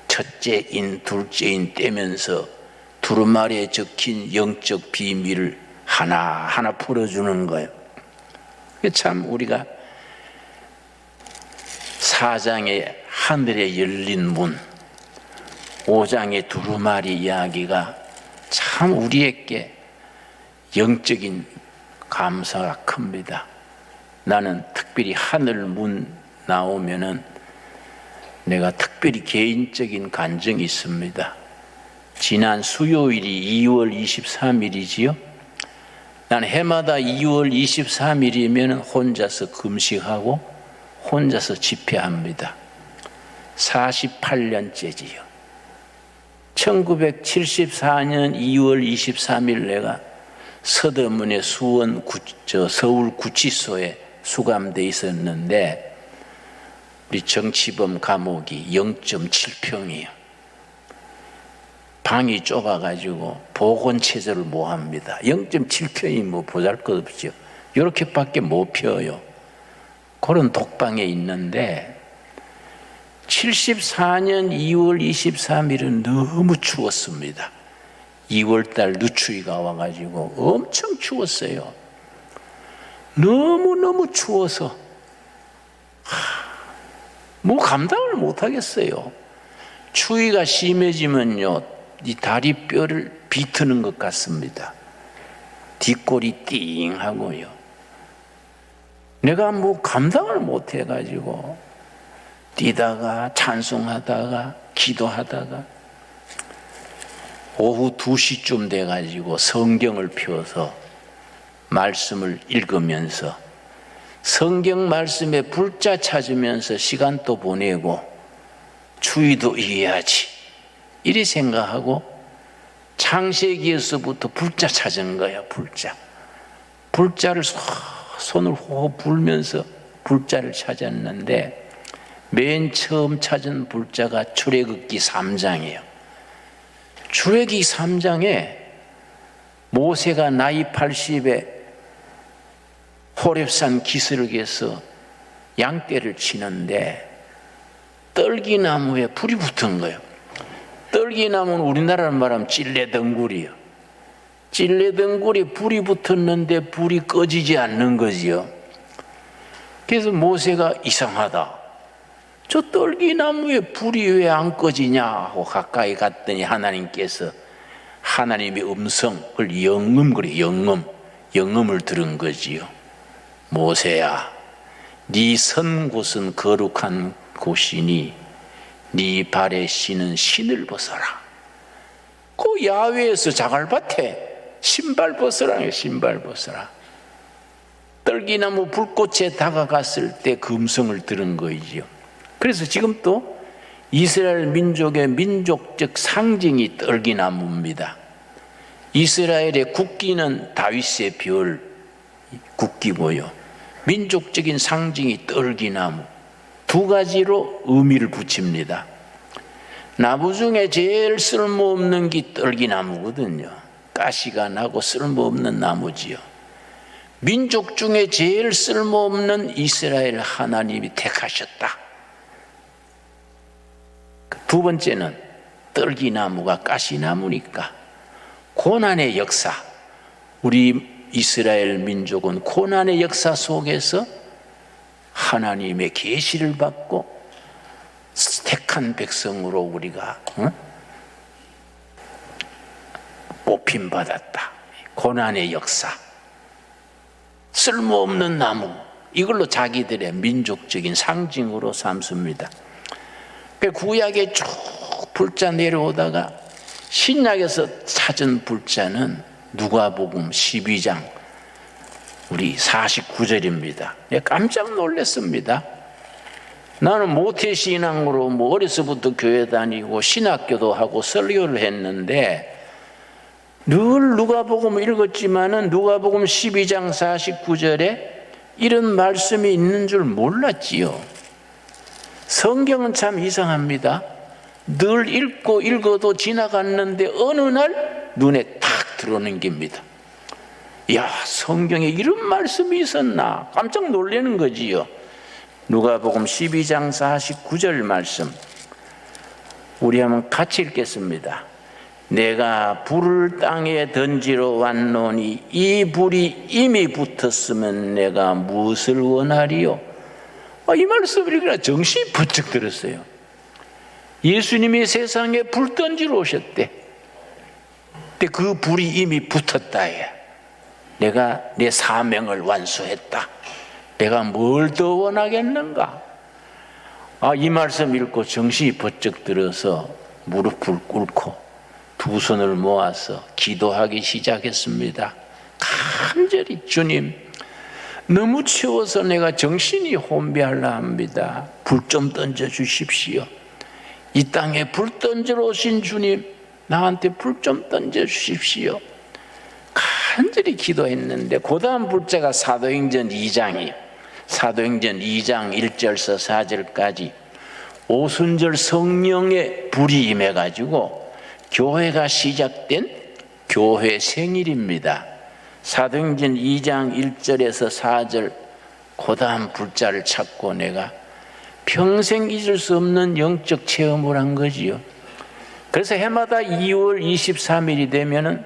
첫째인 둘째인 떼면서 두루마리에 적힌 영적 비밀을 하나하나 풀어주는 거예요. 참 우리가 4장의 하늘에 열린 문, 5장의 두루마리 이야기가 참 우리에게 영적인 감사가 큽니다. 나는 특별히 하늘 문 나오면은 내가 특별히 개인적인 간증이 있습니다. 지난 수요일이 2월 23일이지요. 나는 해마다 2월 23일이면 혼자서 금식하고 혼자서 집회합니다. 48년째지요. 1974년 2월 23일 내가 서대문의 서울 구치소에 수감돼 있었는데 우리 정치범 감옥이 0.7평이에요. 방이 좁아가지고 보건체조를 못 합니다. 0.7평이 뭐 보잘것없죠. 이렇게밖에 못 펴요. 그런 독방에 있는데 74년 2월 23일은 너무 추웠습니다. 2월달 누추위가 와가지고 엄청 추웠어요. 너무너무 추워서 뭐 감당을 못하겠어요. 추위가 심해지면요 이 다리뼈를 비트는 것 같습니다. 뒷골이 띵하고요. 내가 뭐 감당을 못해가지고 뛰다가 찬송하다가 기도하다가 오후 2시쯤 돼가지고 성경을 펴서 말씀을 읽으면서 성경 말씀에 불자 찾으면서 시간도 보내고 추위도 이해하지 이리 생각하고 창세기에서부터 불자 찾은 거예요. 불자를 손을 호흡 불면서 불자를 찾았는데 맨 처음 찾은 불자가 출애굽기 3장이에요. 출애굽기 3장에 모세가 나이 80에 호렙산 기슭에서 양떼를 치는데 떨기나무에 불이 붙은 거예요. 떨기나무는 우리나라 말하면 찔레덩굴이요. 찔레덩굴에 불이 붙었는데 불이 꺼지지 않는 거지요. 그래서 모세가 이상하다. 저 떨기나무에 불이 왜 안 꺼지냐 하고 가까이 갔더니 하나님께서 하나님의 음성을 영음을 들은 거지요. 모세야, 네 선 곳은 거룩한 곳이니 네 발에 신은 신을 벗어라. 그 야외에서 자갈밭에 신발 벗으라요. 신발 벗어라. 떨기나무 불꽃에 다가갔을 때 그 음성을 들은 거이지요. 그래서 지금 또 이스라엘 민족의 민족적 상징이 떨기나무입니다. 이스라엘의 국기는 다윗의 별 국기고요. 민족적인 상징이 떨기나무. 두 가지로 의미를 붙입니다. 나무 중에 제일 쓸모없는 게 떨기나무거든요. 가시가 나고 쓸모없는 나무지요. 민족 중에 제일 쓸모없는 이스라엘 하나님이 택하셨다. 두 번째는 떨기나무가 가시나무니까 고난의 역사, 우리 이스라엘 민족은 고난의 역사 속에서 하나님의 계시를 받고 택한 백성으로 우리가 뽑힘 받았다. 고난의 역사, 쓸모없는 나무, 이걸로 자기들의 민족적인 상징으로 삼습니다. 구약에 쭉 불자 내려오다가 신약에서 찾은 불자는 누가복음 12장 우리 49절입니다. 깜짝 놀랐습니다. 나는 모태신앙으로 어려서부터 교회 다니고 신학교도 하고 설교를 했는데 늘 누가복음 읽었지만은 누가복음 12장 49절에 이런 말씀이 있는 줄 몰랐지요. 성경은 참 이상합니다. 늘 읽고 읽어도 지나갔는데 어느 날 눈에 탁 들어오는 겁니다. 야, 성경에 이런 말씀이 있었나? 깜짝 놀라는 거지요. 누가복음 12장 49절 말씀 우리 한번 같이 읽겠습니다. 내가 불을 땅에 던지러 왔노니 이 불이 이미 붙었으면 내가 무엇을 원하리요? 이 말씀을 읽으라 정신이 번쩍 들었어요. 예수님이 세상에 불 던지러 오셨대. 근데 그 불이 이미 붙었다. 내가 내 사명을 완수했다. 내가 뭘 더 원하겠는가? 이 말씀 읽고 정신이 번쩍 들어서 무릎을 꿇고 두 손을 모아서 기도하기 시작했습니다. 간절히 주님, 너무 추워서 내가 정신이 혼미하려 합니다. 불 좀 던져 주십시오. 이 땅에 불 던지러 오신 주님, 나한테 불 좀 던져 주십시오. 간절히 기도했는데 그 다음 불자가 사도행전 2장이에요. 사도행전 2장 1절서 4절까지 오순절 성령의 불이 임해가지고 교회가 시작된 교회 생일입니다. 사도행전 2장 1절에서 4절 그 다음 불자를 찾고 내가 평생 잊을 수 없는 영적 체험을 한 거지요. 그래서 해마다 2월 23일이 되면은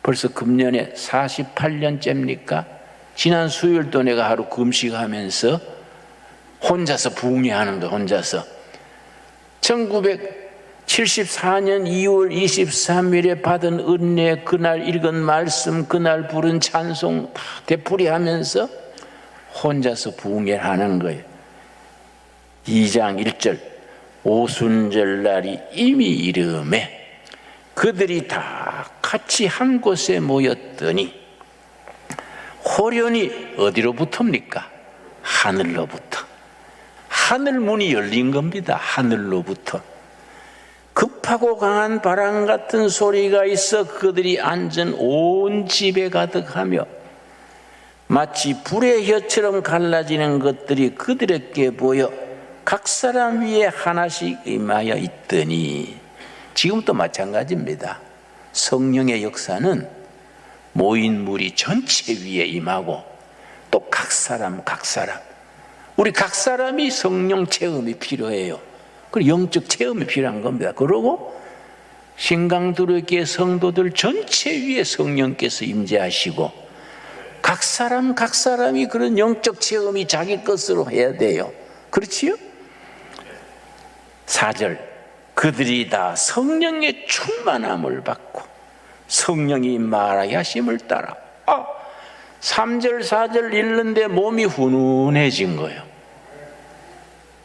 벌써 금년에 48년째입니까? 지난 수요일도 내가 하루 금식하면서 혼자서 부흥회하는 거 혼자서 1974년 2월 23일에 받은 은혜, 그날 읽은 말씀, 그날 부른 찬송 다 되풀이하면서 혼자서 부흥회를 하는 거예요. 2장 1절 오순절 날이 이미 이름에 그들이 다 같이 한 곳에 모였더니 호련히 어디로부터입니까? 하늘로부터. 하늘 문이 열린 겁니다. 하늘로부터. 급하고 강한 바람 같은 소리가 있어 그들이 앉은 온 집에 가득하며 마치 불의 혀처럼 갈라지는 것들이 그들에게 보여 각 사람 위에 하나씩 임하여 있더니 지금도 마찬가지입니다. 성령의 역사는 모인 무리 전체 위에 임하고 또 각 사람 우리 각 사람이 성령 체험이 필요해요. 그리고 영적 체험이 필요한 겁니다. 그러고 신강두르기의 성도들 전체 위에 성령께서 임재하시고 각 사람이 그런 영적 체험이 자기 것으로 해야 돼요. 그렇지요? 4절 그들이 다 성령의 충만함을 받고 성령이 말하게 하심을 따라 3절 4절 읽는데 몸이 훈훈해진 거예요.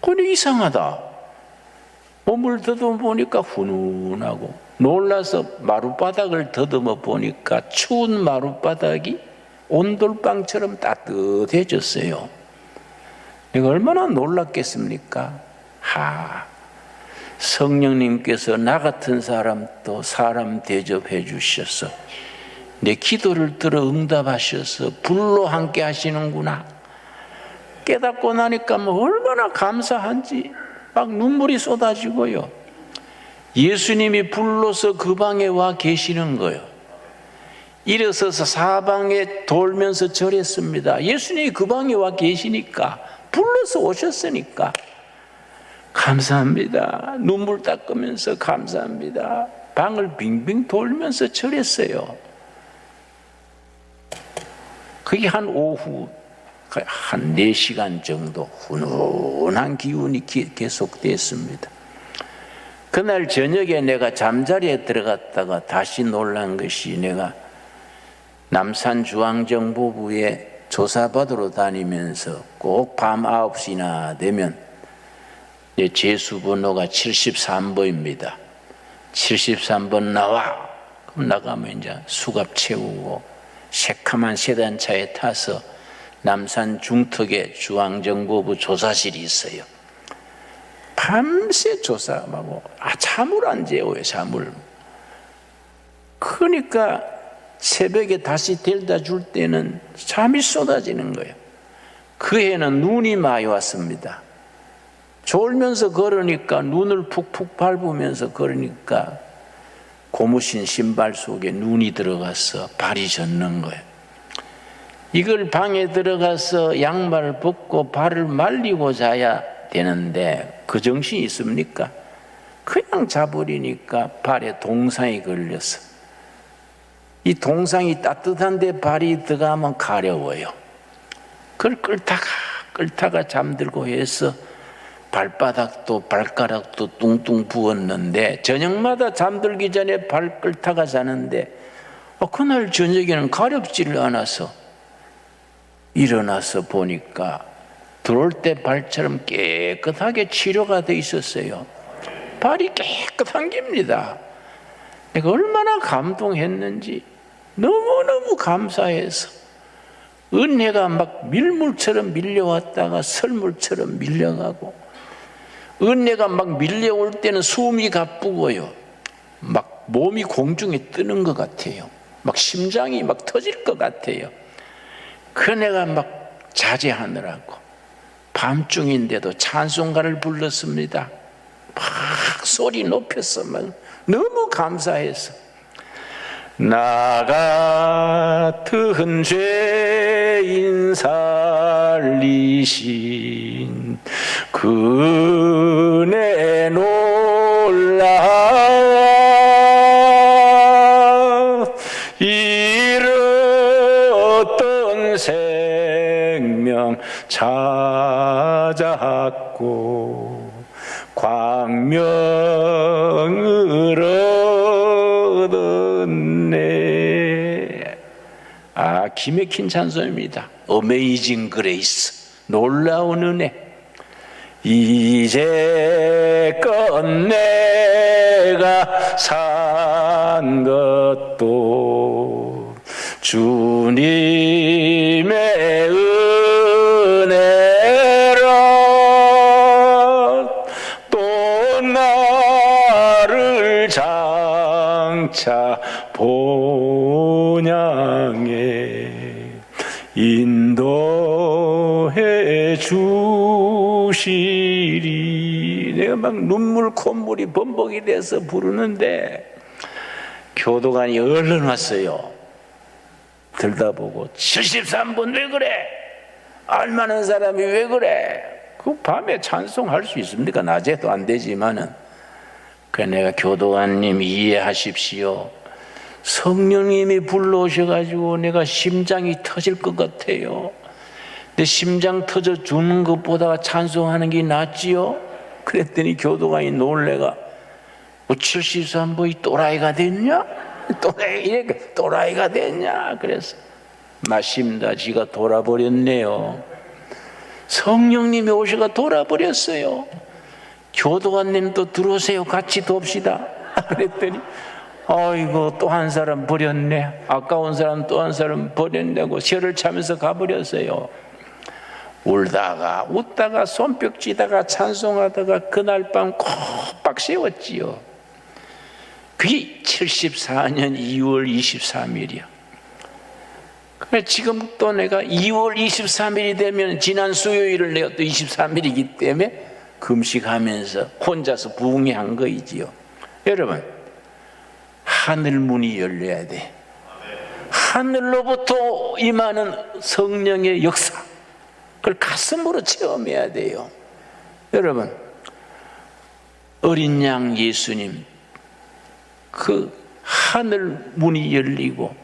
그런데 이상하다. 몸을 더듬어 보니까 훈훈하고 놀라서 마룻바닥을 더듬어 보니까 추운 마룻바닥이 온돌방처럼 따뜻해졌어요. 내가 얼마나 놀랐겠습니까? 성령님께서 나 같은 사람 또 사람 대접해 주셔서 내 기도를 들어 응답하셔서 불로 함께 하시는구나 깨닫고 나니까 얼마나 감사한지 막 눈물이 쏟아지고요. 예수님이 불로서 그 방에 와 계시는 거예요. 일어서서 사방에 돌면서 절했습니다. 예수님이 그 방에 와 계시니까 불러서 오셨으니까 감사합니다. 눈물 닦으면서 감사합니다. 방을 빙빙 돌면서 절했어요. 그게 한 오후 한 4시간 정도 훈훈한 기운이 계속됐습니다. 그날 저녁에 내가 잠자리에 들어갔다가 다시 놀란 것이, 내가 남산중앙정보부에 조사받으러 다니면서 꼭 밤 9시나 되면 내 제수번호가 73번입니다. 73번 나와. 그럼 나가면 이제 수갑 채우고 새카만 세단차에 타서 남산 중턱에 중앙정보부 조사실이 있어요. 밤새 조사하고 잠을 안 재워요. 잠을. 그러니까 새벽에 다시 데려다 줄 때는 잠이 쏟아지는 거예요. 그 해는 눈이 많이 왔습니다. 졸면서 걸으니까, 눈을 푹푹 밟으면서 걸으니까 고무신 신발 속에 눈이 들어가서 발이 젖는 거예요. 이걸 방에 들어가서 양말을 벗고 발을 말리고 자야 되는데 그 정신이 있습니까? 그냥 자버리니까 발에 동상이 걸려서, 이 동상이 따뜻한데 발이 들어가면 가려워요. 그걸 끌다가 잠들고 해서 발바닥도 발가락도 뚱뚱 부었는데, 저녁마다 잠들기 전에 발 끌다가 자는데 그날 저녁에는 가렵지를 않아서 일어나서 보니까 들어올 때 발처럼 깨끗하게 치료가 돼 있었어요. 발이 깨끗한 겁니다. 내가 얼마나 감동했는지, 너무너무 감사해서 은혜가 막 밀물처럼 밀려왔다가 설물처럼 밀려가고, 은혜가 막 밀려올 때는 숨이 가쁘고요, 막 몸이 공중에 뜨는 것 같아요. 막 심장이 막 터질 것 같아요. 그 내가 막 자제하느라고 밤중인데도 찬송가를 불렀습니다. 막 소리 높여서 막 너무 감사해서, 나 같은 죄인 살리신 그네 놀라 잃었던 생명 찾았고 광명을 얻었네. 기맥힌 찬송입니다. 어메이징 그레이스, 놀라운 은혜. 이제껏 내가 산 것도 주님의 은혜라. 또 나를 장차 본향에 인도해 주시리. 내가 막 눈물 콧물이 범벅이 돼서 부르는데 교도관이 얼른 왔어요. 들다보고 73번 왜 그래? 알만한 사람이 왜 그래? 그 밤에 찬송할 수 있습니까? 낮에도 안 되지만은. 그래 내가 교도관님 이해하십시오. 성령님이 불러오셔가지고 내가 심장이 터질 것 같아요. 내 심장 터져 주는 것보다 찬송하는 게 낫지요? 그랬더니 교도관이 놀래가 73번이 또라이가 됐냐? 또라이가 됐냐? 그래서 맞습니다. 지가 돌아버렸네요. 성령님이 오셔가 돌아버렸어요. 교도관님도 들어오세요. 같이 돕시다. 그랬더니 아이고 또 한 사람 버렸네. 아까운 사람 또 한 사람 버렸냐고 혀를 차면서 가버렸어요. 울다가 웃다가 손뼉 치다가 찬송하다가 그날 밤 콕박 세웠지요. 그게 74년 2월 23일이야. 그래 지금 또 내가 2월 23일이 되면 지난 수요일을 내가 또 23일이기 때문에 금식하면서 혼자서 부흥한 거이지요. 여러분, 하늘 문이 열려야 돼. 하늘로부터 임하는 성령의 역사, 그걸 가슴으로 체험해야 돼요. 여러분, 어린 양 예수님, 그 하늘 문이 열리고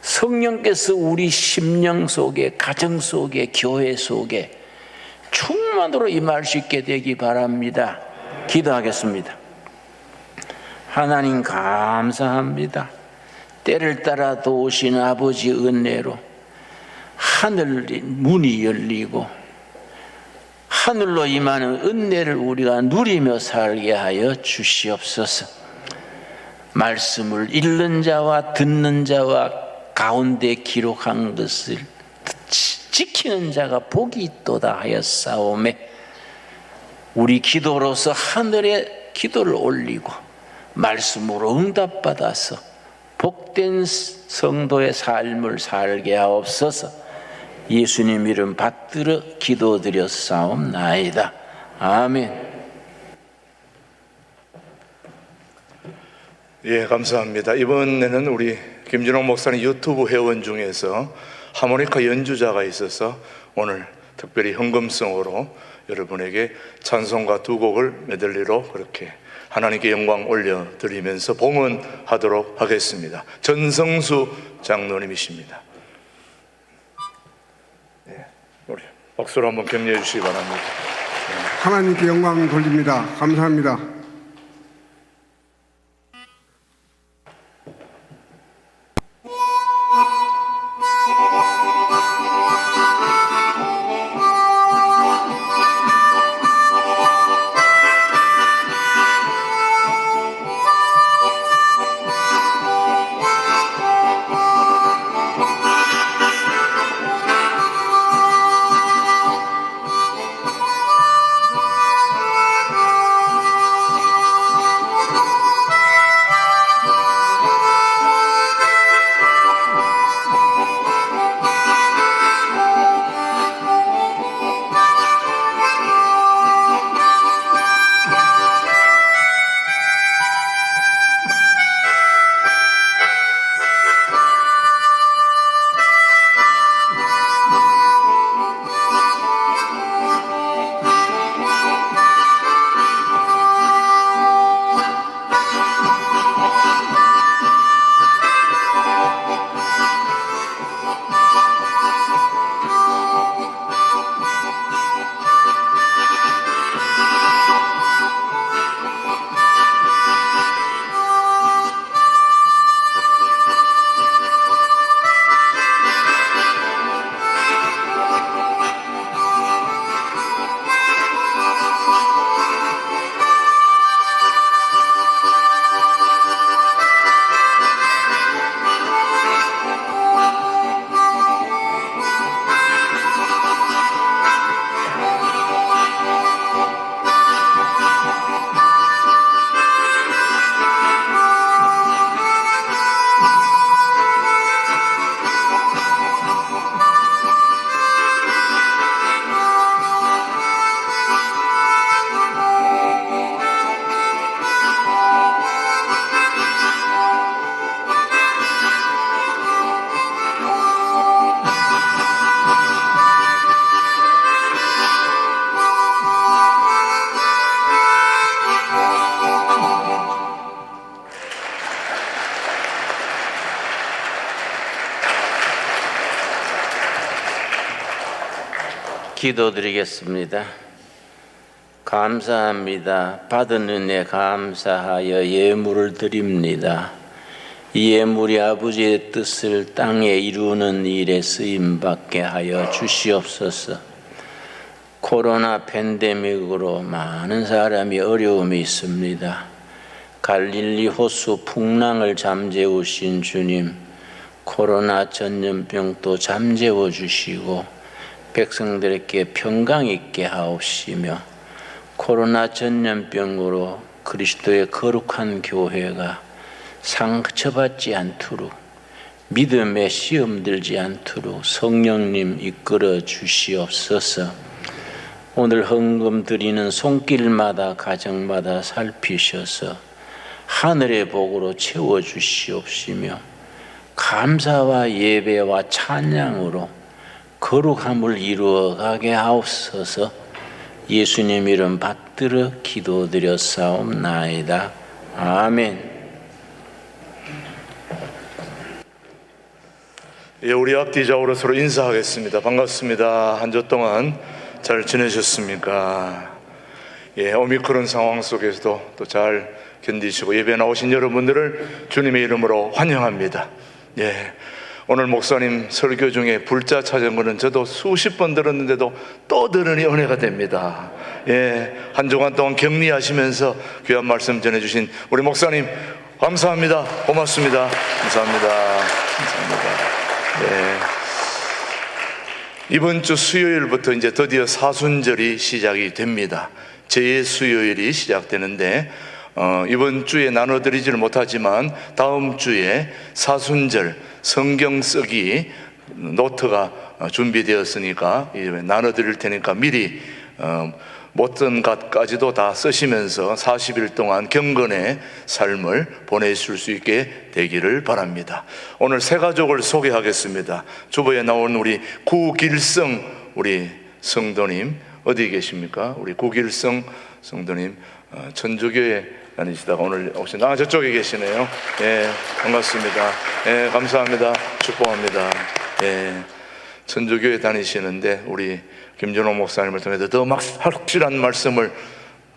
성령께서 우리 심령 속에, 가정 속에, 교회 속에 충만으로 임할 수 있게 되기 바랍니다. 기도하겠습니다. 하나님 감사합니다. 때를 따라 도우신 아버지 은혜로 하늘 문이 열리고 하늘로 임하는 은혜를 우리가 누리며 살게 하여 주시옵소서. 말씀을 읽는 자와 듣는 자와 가운데 기록한 것을 지키는 자가 복이 있도다 하였사오매, 우리 기도로서 하늘에 기도를 올리고 말씀으로 응답받아서 복된 성도의 삶을 살게 하옵소서. 예수님 이름 받들어 기도드렸사옵나이다. 아멘. 예, 감사합니다. 이번에는 우리 김진홍 목사님 유튜브 회원 중에서 하모니카 연주자가 있어서 오늘 특별히 헌금성으로 여러분에게 찬송가 2곡을 메들리로 그렇게 하나님께 영광 올려드리면서 봉헌하도록 하겠습니다. 전성수 장로님이십니다. 네, 우리 박수로 한번 격려해 주시기 바랍니다. 하나님께 영광 돌립니다. 감사합니다. 기도드리겠습니다. 감사합니다. 받은 은혜 감사하여 예물을 드립니다. 이 예물이 아버지의 뜻을 땅에 이루는 일에 쓰임받게 하여 주시옵소서. 코로나 팬데믹으로 많은 사람이 어려움이 있습니다. 갈릴리 호수 풍랑을 잠재우신 주님, 코로나 전염병도 잠재워 주시고 백성들에게 평강 있게 하옵시며, 코로나 전염병으로 그리스도의 거룩한 교회가 상처받지 않도록, 믿음에 시험 들지 않도록 성령님 이끌어 주시옵소서. 오늘 헌금 드리는 손길마다 가정마다 살피셔서 하늘의 복으로 채워 주시옵시며, 감사와 예배와 찬양으로 거룩함을 이루어가게 하옵소서. 예수님 이름 받들어 기도드렸사옵나이다. 아멘. 예, 우리 앞뒤좌우로 서로 인사하겠습니다. 반갑습니다. 한 주 동안 잘 지내셨습니까? 예, 오미크론 상황 속에서도 또 잘 견디시고 예배 나오신 여러분들을 주님의 이름으로 환영합니다. 예, 오늘 목사님 설교 중에 불자 찾은 거는 저도 수십 번 들었는데도 또 들으니 은혜가 됩니다. 예, 한 주간 동안 격리하시면서 귀한 말씀 전해주신 우리 목사님 감사합니다. 고맙습니다. 감사합니다. 감사합니다. 예. 이번 주 수요일부터 이제 드디어 사순절이 시작이 됩니다. 제 수요일이 시작되는데 이번 주에 나눠드리지를 못하지만 다음 주에 사순절 성경 쓰기 노트가 준비되었으니까 나눠드릴 테니까 미리 못든 것까지도 다 쓰시면서 40일 동안 경건의 삶을 보내실 수 있게 되기를 바랍니다. 오늘 세 가족을 소개하겠습니다. 주보에 나온 우리 구길성 우리 성도님 어디 계십니까? 우리 구길성 성도님 천주교에 다니시다가 오늘 오신 저쪽에 계시네요. 예, 반갑습니다. 예, 감사합니다. 축복합니다. 예, 천주교에 다니시는데 우리 김준호 목사님을 통해서 더 확실한 말씀을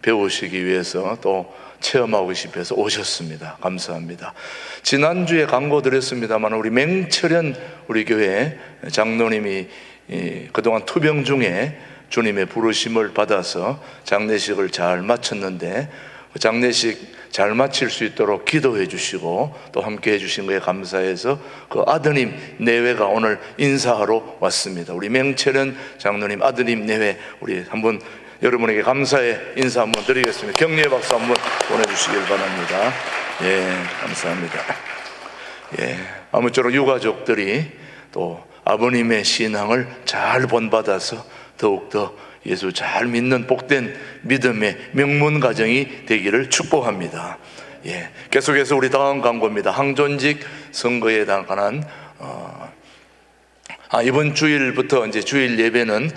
배우시기 위해서 또 체험하고 싶어서 오셨습니다. 감사합니다. 지난주에 광고 드렸습니다만 우리 맹철현 우리 교회 장로님이 그동안 투병 중에 주님의 부르심을 받아서 장례식을 잘 마쳤는데 그 장례식 잘 마칠 수 있도록 기도해 주시고 또 함께 해 주신 거에 감사해서 그 아드님 내외가 오늘 인사하러 왔습니다. 우리 맹철현 장로님 아드님 내외 우리 한번 여러분에게 감사의 인사 한번 드리겠습니다. 격려의 박수 한번 보내주시길 바랍니다. 예, 감사합니다. 예, 아무쪼록 유가족들이 또 아버님의 신앙을 잘 본받아서 더욱더 예수 잘 믿는 복된 믿음의 명문 가정이 되기를 축복합니다. 예, 계속해서 우리 다음 광고입니다. 항존직 선거에 관한 이번 주일부터 이제 주일 예배는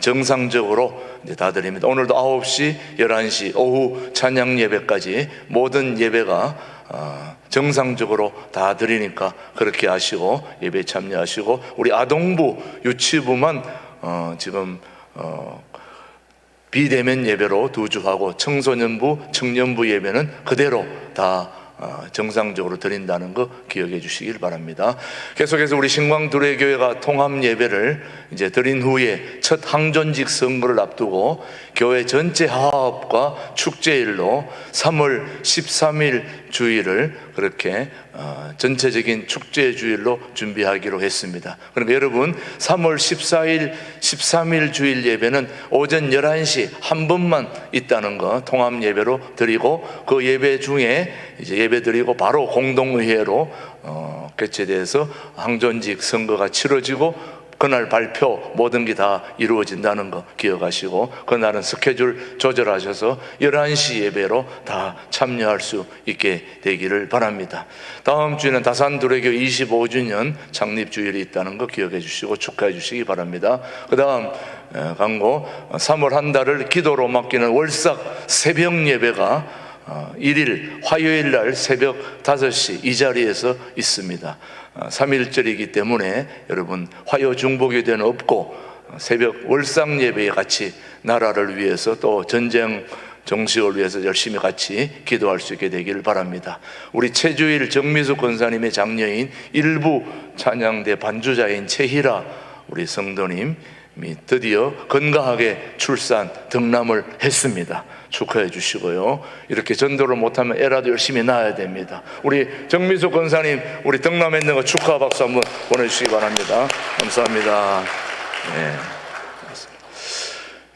정상적으로 이제 다 드립니다. 오늘도 9시, 11시 오후 찬양 예배까지 모든 예배가 정상적으로 다 드리니까 그렇게 하시고 예배 참여하시고 우리 아동부 유치부만 지금 비대면 예배로 2주 하고 청소년부, 청년부 예배는 그대로 다 정상적으로 드린다는 거 기억해 주시길 바랍니다. 계속해서 우리 신광두레교회가 통합 예배를 이제 드린 후에 첫 항존직 선거를 앞두고 교회 전체 화합과 축제일로 3월 13일 주일을 그렇게 전체적인 축제 주일로 준비하기로 했습니다. 그러니까 여러분 3월 14일, 13일 주일 예배는 오전 11시 한 번만 있다는 거 통합 예배로 드리고 그 예배 중에 이제 예배 드리고 바로 공동의회로 개최돼서 항존직 선거가 치러지고 그날 발표 모든 게 다 이루어진다는 거 기억하시고 그날은 스케줄 조절하셔서 11시 예배로 다 참여할 수 있게 되기를 바랍니다. 다음 주에는 다산두레교 25주년 창립주일이 있다는 거 기억해 주시고 축하해 주시기 바랍니다. 그 다음 광고 3월 한 달을 기도로 맡기는 월삭 새벽 예배가 1일 화요일 날 새벽 5시 이 자리에서 있습니다. 3일절이기 때문에 여러분 화요 중보기도는 없고 새벽 월상 예배에 같이 나라를 위해서 또 전쟁 정식을 위해서 열심히 같이 기도할 수 있게 되기를 바랍니다. 우리 최주일 정미숙 권사님의 장녀인 일부 찬양대 반주자인 최희라 우리 성도님이 드디어 건강하게 출산 등남을 했습니다. 축하해 주시고요. 이렇게 전도를 못하면 애라도 열심히 낳아야 됩니다. 우리 정미숙 권사님 우리 등남했는 거 축하 박수 한번 보내주시기 바랍니다. 감사합니다. 네.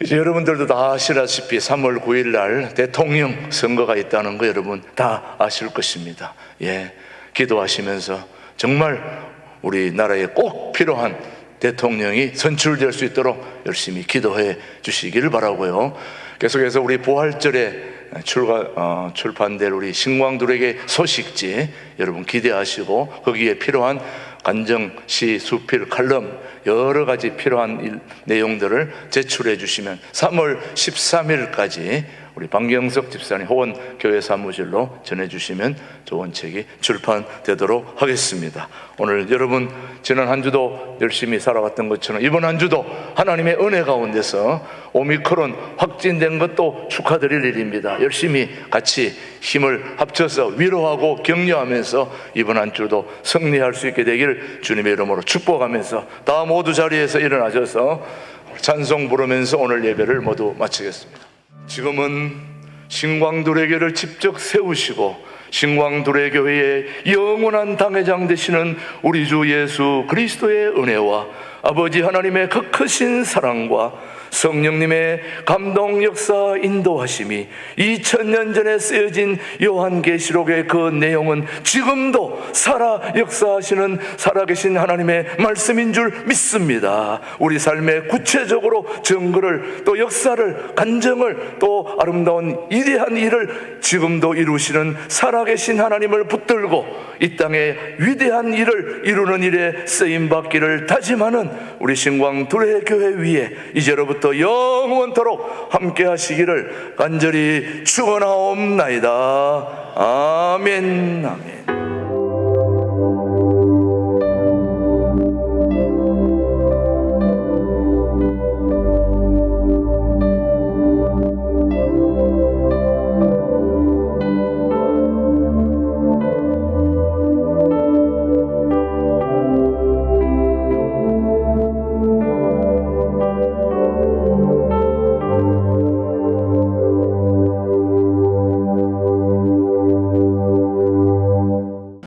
이제 여러분들도 다 아시다시피 3월 9일 날 대통령 선거가 있다는 거 여러분 다 아실 것입니다. 예, 기도하시면서 정말 우리나라에 꼭 필요한 대통령이 선출될 수 있도록 열심히 기도해 주시기를 바라고요. 계속해서 우리 부활절에 출판될 우리 신광두레교 소식지 여러분 기대하시고 거기에 필요한 간정시, 수필, 칼럼 여러 가지 필요한 내용들을 제출해 주시면 3월 13일까지 우리 방경석 집사님 혹은 교회 사무실로 전해주시면 좋은 책이 출판되도록 하겠습니다. 오늘 여러분 지난 한 주도 열심히 살아왔던 것처럼 이번 한 주도 하나님의 은혜 가운데서 오미크론 확진된 것도 축하드릴 일입니다. 열심히 같이 힘을 합쳐서 위로하고 격려하면서 이번 한 주도 승리할 수 있게 되기를 주님의 이름으로 축복하면서 다 모두 자리에서 일어나셔서 찬송 부르면서 오늘 예배를 모두 마치겠습니다. 지금은 신광두레교를 직접 세우시고 신광두레교회의 영원한 당회장 되시는 우리 주 예수 그리스도의 은혜와 아버지 하나님의 그 크신 사랑과 성령님의 감동 역사 인도하심이 2000년 전에 쓰여진 요한계시록의 그 내용은 지금도 살아 역사하시는 살아계신 하나님의 말씀인 줄 믿습니다. 우리 삶에 구체적으로 증거를 또 역사를 간증을 또 아름다운 위대한 일을 지금도 이루시는 살아계신 하나님을 붙들고 이 땅에 위대한 일을 이루는 일에 쓰임받기를 다짐하는 우리 신광두레교회 위에 이제로부터 영원토록 함께 하시기를 간절히 축원하옵나이다. 아멘. 아멘.